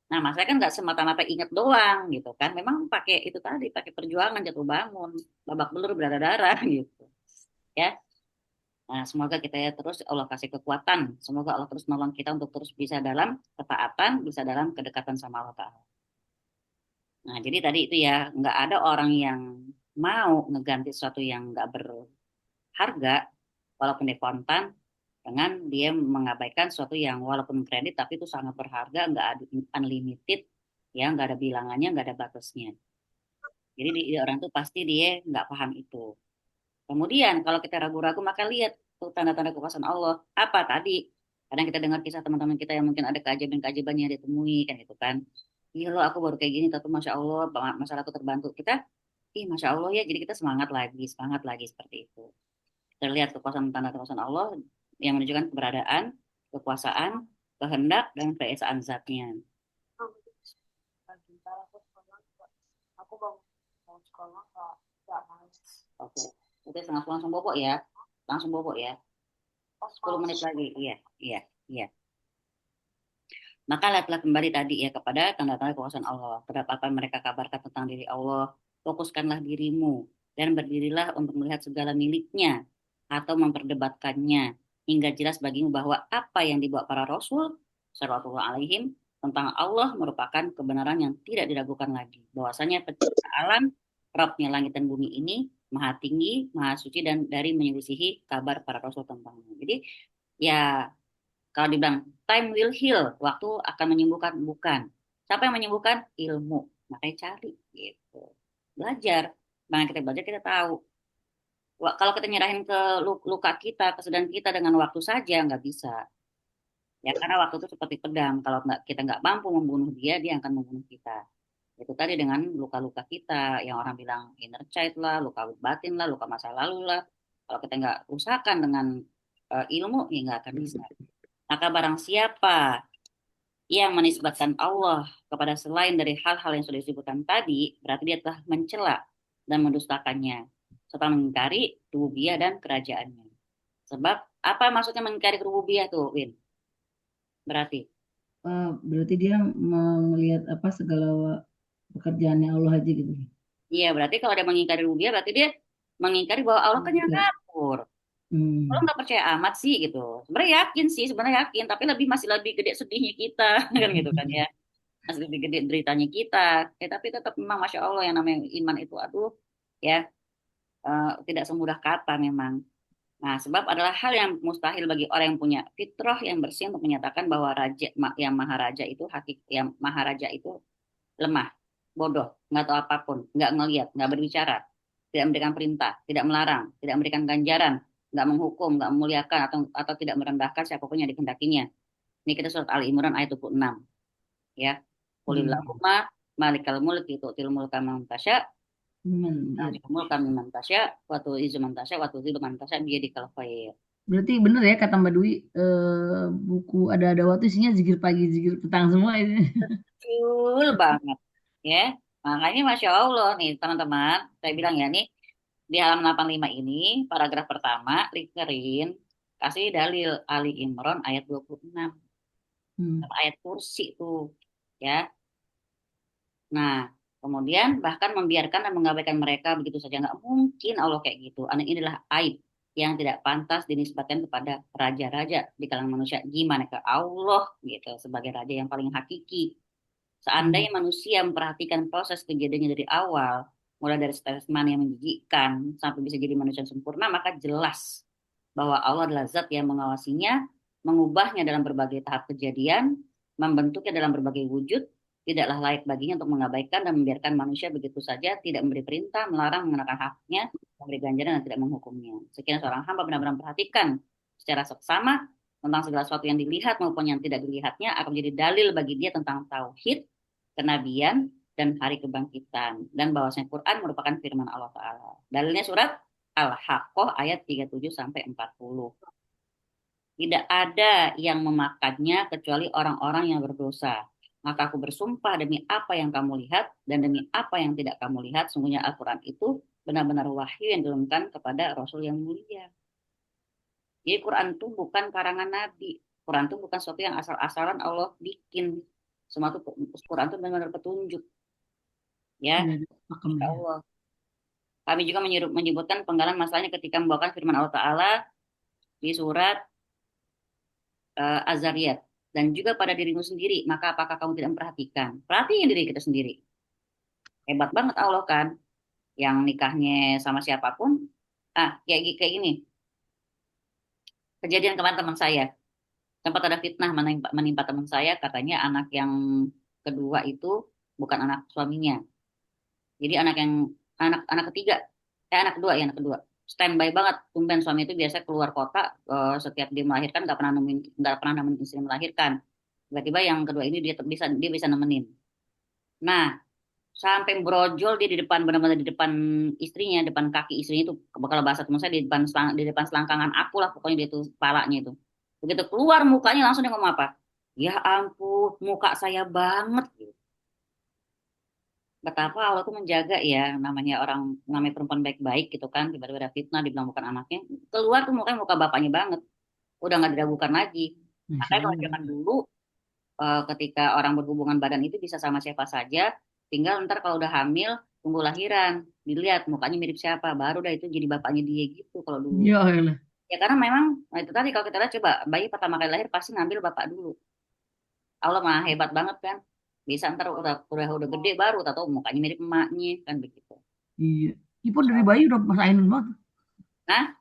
S2: Nah, maksudnya kan nggak semata-mata ingat doang gitu kan. Memang pakai itu tadi, pakai perjuangan jatuh bangun, babak belur berdarah-darah gitu. Ya. Nah, semoga kita ya terus Allah kasih kekuatan. Semoga Allah terus nolong kita untuk terus bisa dalam ketaatan, bisa dalam kedekatan sama Allah Ta'ala. Nah, jadi tadi itu ya, nggak ada orang yang mau ngeganti sesuatu yang nggak berharga, walaupun dia kontan, dengan dia mengabaikan sesuatu yang walaupun kredit tapi itu sangat berharga, nggak ada unlimited, ya nggak ada bilangannya, nggak ada batasnya. Jadi orang tuh pasti dia nggak paham itu. Kemudian kalau kita ragu-ragu maka lihat tuh tanda-tanda kekuasaan Allah. Apa tadi? Kadang kita dengar kisah teman-teman kita yang mungkin ada keajaiban-keajaiban yang ditemui kan gitu kan. Iya loh aku baru kayak gini tapi masya Allah masalah aku terbantu. Kita, masya Allah ya jadi kita semangat lagi seperti itu. Terlihat kekuasaan tanda kekuasaan Allah yang menunjukkan keberadaan, kekuasaan, kehendak, dan keesaan zatnya. Aku mau sekolah nggak mau. Oke, oke langsung bobok ya, langsung bobok ya. 10 menit lagi, iya, iya, iya. Maka lihatlah kembali tadi ya kepada tanda-tanda kekuasaan Allah. Terdapat apa mereka kabarkan tentang diri Allah. Fokuskanlah dirimu dan berdirilah untuk melihat segala miliknya atau memperdebatkannya hingga jelas bagimu bahwa apa yang dibawa para rasul sallallahu alaihim tentang Allah merupakan kebenaran yang tidak diragukan lagi. Bahwasanya pencipta alam, Rabbnya langit dan bumi ini maha tinggi, maha suci dan dari menyelisihi kabar para rasul tentangnya. Jadi ya kalau dibilang time will heal, waktu akan menyembuhkan, bukan. Siapa yang menyembuhkan? Ilmu. Makanya cari gitu. Belajar. Dengan kita belajar kita tahu. Kalau kita nyerahin ke luka kita, kesedihan kita dengan waktu saja nggak bisa. Ya, karena waktu itu seperti pedang. Kalau kita nggak mampu membunuh dia, dia akan membunuh kita. Itu tadi dengan luka-luka kita, yang orang bilang inner child lah, luka batin lah, luka masa lalu lah. Kalau kita nggak usahakan dengan ilmu, ya nggak akan bisa. Maka barang siapa yang menisbatkan Allah kepada selain dari hal-hal yang sudah disebutkan tadi, berarti dia telah mencela dan mendustakannya, serta mengingkari rububiyah dan kerajaannya. Sebab apa maksudnya mengingkari rububiyah tuh, Win? Berarti
S1: Berarti dia melihat apa segala pekerjaannya Allah aja gitu.
S2: iya, berarti kalau dia mengingkari rububiyah, berarti dia mengingkari bahwa Allah kan yang ngapur. Kalau nggak percaya amat sih gitu. Sebenarnya yakin sih, sebenarnya yakin, tapi masih lebih gede sedihnya kita, kan gitu kan ya. Masih lebih gede deritanya kita. Tapi tetap memang Masya Allah yang namanya iman itu, aduh, ya tidak semudah kata memang. Nah, sebab adalah hal yang mustahil bagi orang yang punya fitrah yang bersih untuk menyatakan bahwa yang maharaja itu yang maharaja itu lemah, bodoh, nggak tahu apapun, nggak ngelihat, nggak berbicara, tidak memberikan perintah, tidak melarang, tidak memberikan ganjaran, nggak menghukum, nggak memuliakan atau tidak merendahkan siapapun yang dikehendakinya. Ini kita surat Ali Imran ayat 26, ya. Qulillahumma malikal mulki tu'til mulka man tasya, mulka man tasya, wa tu'izzu man tasya, wa tu'zillu man tasya biyadikal khair.
S1: Berarti bener ya kata Mbak Dwi, buku ada waktu isinya zikir pagi, zikir petang semua ini.
S2: Betul banget, ya. Makanya Masya Allah nih teman-teman, saya bilang ya nih, di halaman 85 ini, paragraf pertama, Rikerin, kasih dalil Ali Imran ayat 26. Sama ayat kursi tuh, ya. Nah, kemudian bahkan membiarkan dan mengabaikan mereka begitu saja. Nggak mungkin Allah kayak gitu. Ini adalah aib yang tidak pantas dinisbatkan kepada raja-raja di kalangan manusia. Gimana ke Allah gitu, sebagai raja yang paling hakiki. Seandainya manusia memperhatikan proses kejadiannya dari awal, mulai dari statement yang menjijikkan sampai bisa jadi manusia yang sempurna, maka jelas bahwa Allah adalah zat yang mengawasinya, mengubahnya dalam berbagai tahap kejadian, membentuknya dalam berbagai wujud, tidaklah layak baginya untuk mengabaikan dan membiarkan manusia begitu saja, tidak memberi perintah, melarang, mengenakan haknya, memberi ganjaran dan tidak menghukumnya. Sekiranya seorang hamba benar-benar memperhatikan secara seksama tentang segala sesuatu yang dilihat maupun yang tidak dilihatnya akan menjadi dalil bagi dia tentang tauhid, kenabian, dan hari kebangkitan. Dan bahwasanya Quran merupakan firman Allah Ta'ala. Dalilnya surat Al-Haqqah ayat 37-40. Tidak ada yang memakannya kecuali orang-orang yang berdosa. Maka aku bersumpah demi apa yang kamu lihat dan demi apa yang tidak kamu lihat, sungguhnya Al-Quran itu benar-benar wahyu yang diturunkan kepada Rasul yang mulia. Jadi Quran itu bukan karangan Nabi. Quran itu bukan sesuatu yang asal-asalan Allah bikin. Semua itu Quran itu benar-benar petunjuk. Ya, Insya Allah. Kami juga menyebutkan penggalan masalahnya ketika membawakan firman Allah Ta'ala di surat Az-Zariyat. Dan juga pada dirimu sendiri, maka apakah kamu tidak memperhatikan? Perhatiin diri kita sendiri. Hebat banget Allah kan, yang nikahnya sama siapapun. Kayak gini. Kejadian kemarin teman saya, sempat ada fitnah menimpa teman saya, katanya anak yang kedua itu bukan anak suaminya. Jadi anak ketiga, anak kedua. Standby banget, tumben suami itu biasa keluar kota, setiap dia melahirkan nggak pernah nemenin istri melahirkan. Tiba-tiba yang kedua ini dia bisa nemenin. Nah, sampai brojol dia di depan, benar-benar di depan istrinya, depan kaki istrinya itu, kalau bahasa teman saya di depan selangkangan aku lah, pokoknya dia tuh kepalanya itu. Begitu keluar mukanya langsung dia ngomong apa? Ya ampun, muka saya banget. Betapa Allah tuh menjaga ya, namanya perempuan baik-baik gitu kan, tiba-tiba ada fitnah dibilang bukan anaknya, keluar tuh mukanya muka bapaknya banget, udah nggak diragukan lagi. Makanya kalau zaman dulu ketika orang berhubungan badan itu bisa sama siapa saja, tinggal ntar kalau udah hamil tunggu lahiran, dilihat mukanya mirip siapa, baru dah itu jadi bapaknya dia gitu kalau dulu. Ya karena memang itu tadi, kalau kita lihat coba bayi pertama kali lahir pasti ngambil bapak dulu. Allah mah hebat banget kan. Bisa ntar udah gede baru tahu mukanya mirip emaknya kan begitu.
S1: Iya. Ipon dari bayi udah Mas Ainun banget.
S2: Nah,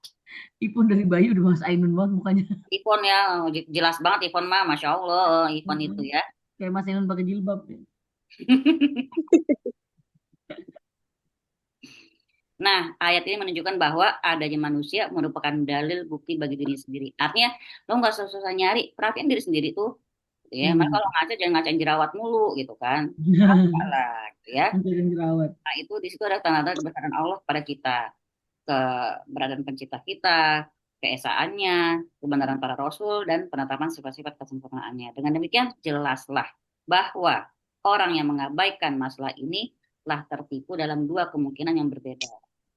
S1: Ipon dari bayi udah Mas Ainun banget mukanya.
S2: Ipon ya, jelas banget Ipon mah, Masya Allah Ipon itu ya.
S1: Kayak Mas Ainun pakai jilbab.
S2: Nah, ayat ini menunjukkan bahwa adanya manusia merupakan dalil bukti bagi diri sendiri. Artinya, lo nggak susah-susah nyari, perhatiin diri sendiri tuh. Gitu ya, maka kalau ngaca jangan ngacain jerawat mulu gitu kan. Apa lah, gitu ya.
S1: Mencari jerawat.
S2: Nah, itu di situ ada tanda-tanda kebesaran Allah pada kita, keberadaan pencipta kita, keesaannya, kebenaran para rasul, dan penetapan sifat-sifat kesempurnaannya. Dengan demikian, jelaslah bahwa orang yang mengabaikan masalah ini telah tertipu dalam dua kemungkinan yang berbeda.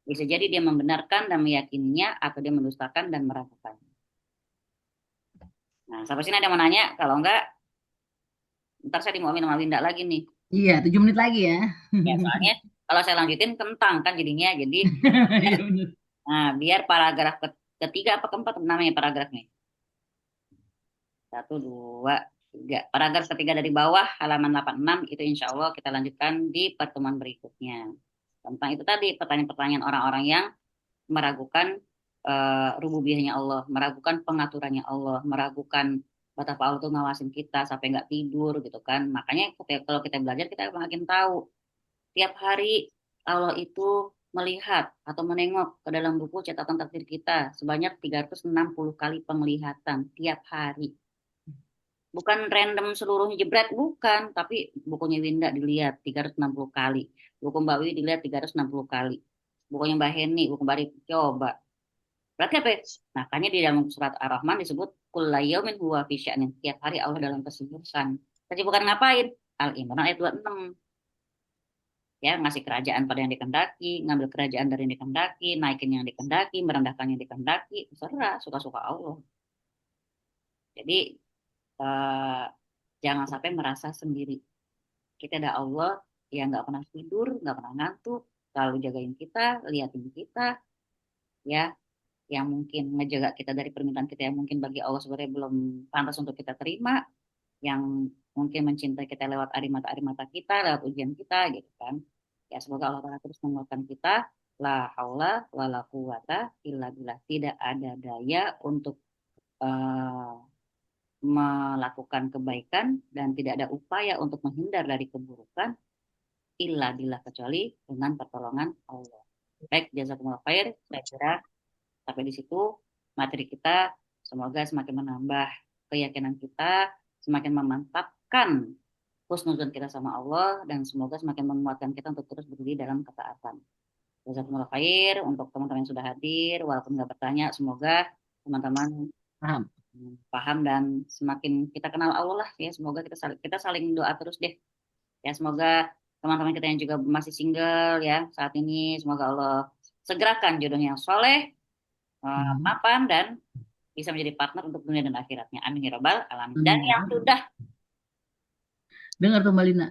S2: Bisa jadi dia membenarkan dan meyakininya, atau dia mendustakan dan meragukannya. Nah, sampai sini ada yang mau nanya? Kalau enggak, ntar saya dimauin sama Winda lagi nih.
S1: Iya, 7 menit lagi ya.
S2: Ya, soalnya kalau saya lanjutin kentang kan jadinya. Jadi,
S1: Iya bener.
S2: nah, biar paragraf ketiga apa keempat namanya paragrafnya? 1, 2, 3. Paragraf ketiga dari bawah halaman 86 itu insya Allah kita lanjutkan di pertemuan berikutnya. Tentang itu tadi pertanyaan-pertanyaan orang-orang yang meragukan rububiyahnya Allah, meragukan pengaturannya Allah, meragukan betapa Allah tuh ngawasin kita sampai nggak tidur gitu kan. Makanya kalau kita belajar kita makin tahu tiap hari Allah itu melihat atau menengok ke dalam buku catatan takdir kita sebanyak 360 kali penglihatan tiap hari. Bukan random seluruhnya jebret, bukan. Tapi bukunya Winda dilihat 360 kali. Buku Mbak Wi dilihat 360 kali. Bukunya Mbak Heni, buku Mbak Rifki, coba. Berarti apa ya? Makanya di dalam surat Ar-Rahman disebut kulla yaumin huwa fi sya'nin. Tiap hari Allah dalam kesibukan. Kesibukan ngapain? Al-Imran ayat 26. Ya, ngasih kerajaan pada yang dikehendaki, ngambil kerajaan dari yang dikehendaki, naikin yang dikehendaki, merendahkan yang dikehendaki, terserah, suka-suka Allah. Jadi eh, jangan sampai merasa sendiri. Kita ada Allah yang nggak pernah tidur, nggak pernah ngantuk, selalu jagain kita, liatin kita, ya, yang mungkin ngejaga kita dari permintaan kita yang mungkin bagi Allah sebenarnya belum pantas untuk kita terima, yang mungkin mencintai kita lewat air mata kita, lewat ujian kita, gitu kan. Ya, semoga Allah Ta'ala terus menguatkan kita. La haula wa la quwata illa billah. Tidak ada daya untuk eh, melakukan kebaikan dan tidak ada upaya untuk menghindar dari keburukan illa billah kecuali dengan pertolongan Allah. Baik, jazakumullah khair. Saya kira sampai di situ materi kita, semoga semakin menambah keyakinan kita, semakin memantapkan husnuzon kita sama Allah, dan semoga semakin menguatkan kita untuk terus berdiri dalam ketaatan. Jazakumullah khair untuk teman-teman yang sudah hadir, walaupun nggak bertanya, semoga teman-teman
S1: Paham.
S2: paham dan semakin kita kenal Allah lah ya. Semoga kita saling doa terus deh. Ya, semoga teman-teman kita yang juga masih single ya saat ini, semoga Allah segerakan jodohnya yang soleh, mapan, dan bisa menjadi partner untuk dunia dan akhiratnya. Amin ya rabbal alamin. Dan yang sudah
S1: dengar tuh Mbak Lina,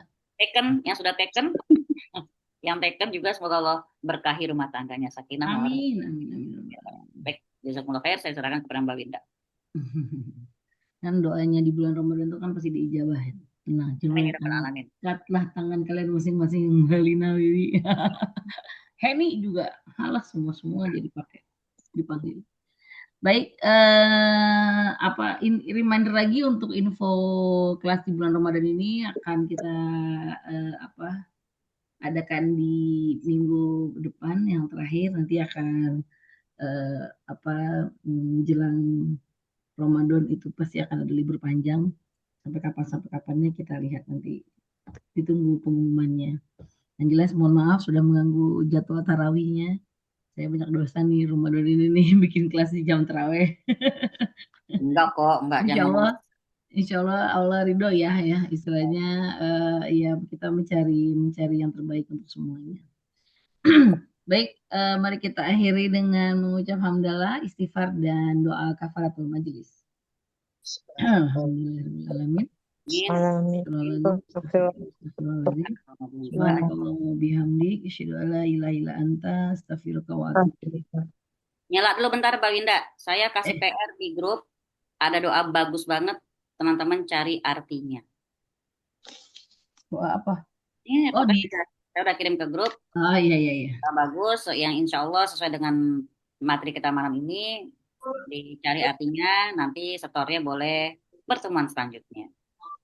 S2: yang sudah taken, yang taken juga semoga Allah berkahi rumah tangganya, sakinah mawaddah.
S1: amin, amin, amin, amin.
S2: Baik, jazakumullah khair, saya serahkan kepada Mbak Winda.
S1: Kan doanya di bulan Ramadan itu kan pasti diijabahin. Nah,
S2: Amin ya rabbal
S1: coba
S2: alamin.
S1: angkatlah tangan kalian masing-masing, Mbak Lina, Wiwi. Heni juga, halah semua jadi pakai dipanggil. Baik, reminder lagi untuk info kelas di bulan Ramadan ini akan kita adakan di minggu depan yang terakhir, nanti akan menjelang Ramadan itu pasti akan ada libur panjang sampai kapannya kita lihat, nanti ditunggu pengumumannya. Yang jelas mohon maaf sudah mengganggu jadwal tarawihnya. Saya banyak dosa nih Ramadan ini nih bikin kelas di jam tarawih.
S2: Enggak kok, enggak.
S1: Insya Allah Allah ridho ya istilahnya, ya kita mencari yang terbaik untuk semuanya. Baik, mari kita akhiri dengan mengucap hamdalah, istighfar, dan doa kafaratul majelis. Alhamdulillahirrahmanirrahim. Subhanakallahumma bihamdik, asyhadu an la ilaha illa anta, astaghfiruka wa atubu ilaik.
S2: Nyala dulu bentar Mbak Winda. Saya kasih PR di grup. Ada doa bagus banget. Teman-teman cari artinya.
S1: Doa apa?
S2: Ini saya udah kirim ke grup.
S1: Iya.
S2: Doa bagus yang insya Allah sesuai dengan materi kita malam ini. Dicari artinya. Nanti setornya boleh pertemuan selanjutnya.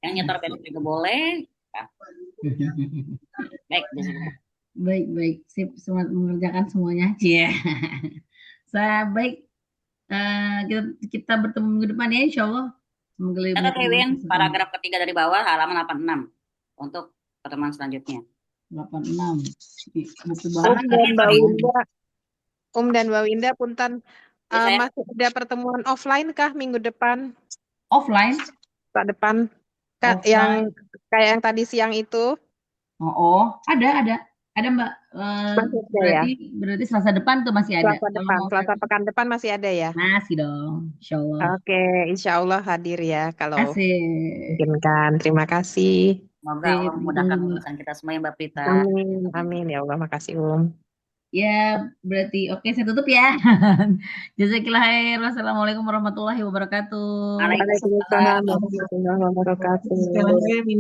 S2: Yang nyetor besok juga boleh. Baik,
S1: Baik, sip, semangat mengerjakan semuanya. Cie. Saya baik, kita bertemu minggu depan ya, insya Allah. Semoga lebih
S2: Catat
S1: banyak
S2: ya,
S1: ilmu
S2: Win,
S1: yang
S2: paragraf ketiga dari bawah halaman 86 untuk pertemuan selanjutnya.
S1: 86 buku
S5: Om
S1: bahasa
S5: dan Mbak
S2: Win.
S5: Winda, Om dan Mbak Winda, punten,
S2: Ya, saya
S5: masih ada pertemuan offline kah minggu depan,
S1: offline.
S5: Pak depan,
S1: Offline.
S5: yang kayak yang tadi siang itu?
S1: Ada Mbak.
S5: Masih ada ya?
S1: Berarti Selasa depan tuh masih ada.
S5: Selasa
S1: Kalau
S5: depan,
S1: mau
S5: Selasa pekan depan masih ada ya?
S1: masih dong, insya Allah.
S5: Oke, insya Allah hadir ya kalau
S1: Asik.
S5: mungkinkan. Terima kasih.
S2: semoga Allah memudahkan urusan kita semua ya Mbak Prita.
S5: Amin, amin ya Allah. Makasih
S1: Ya, berarti oke, saya tutup ya. Jazakillah khair. Wassalamualaikum warahmatullahi wabarakatuh.
S5: Waalaikumsalam warahmatullahi wabarakatuh.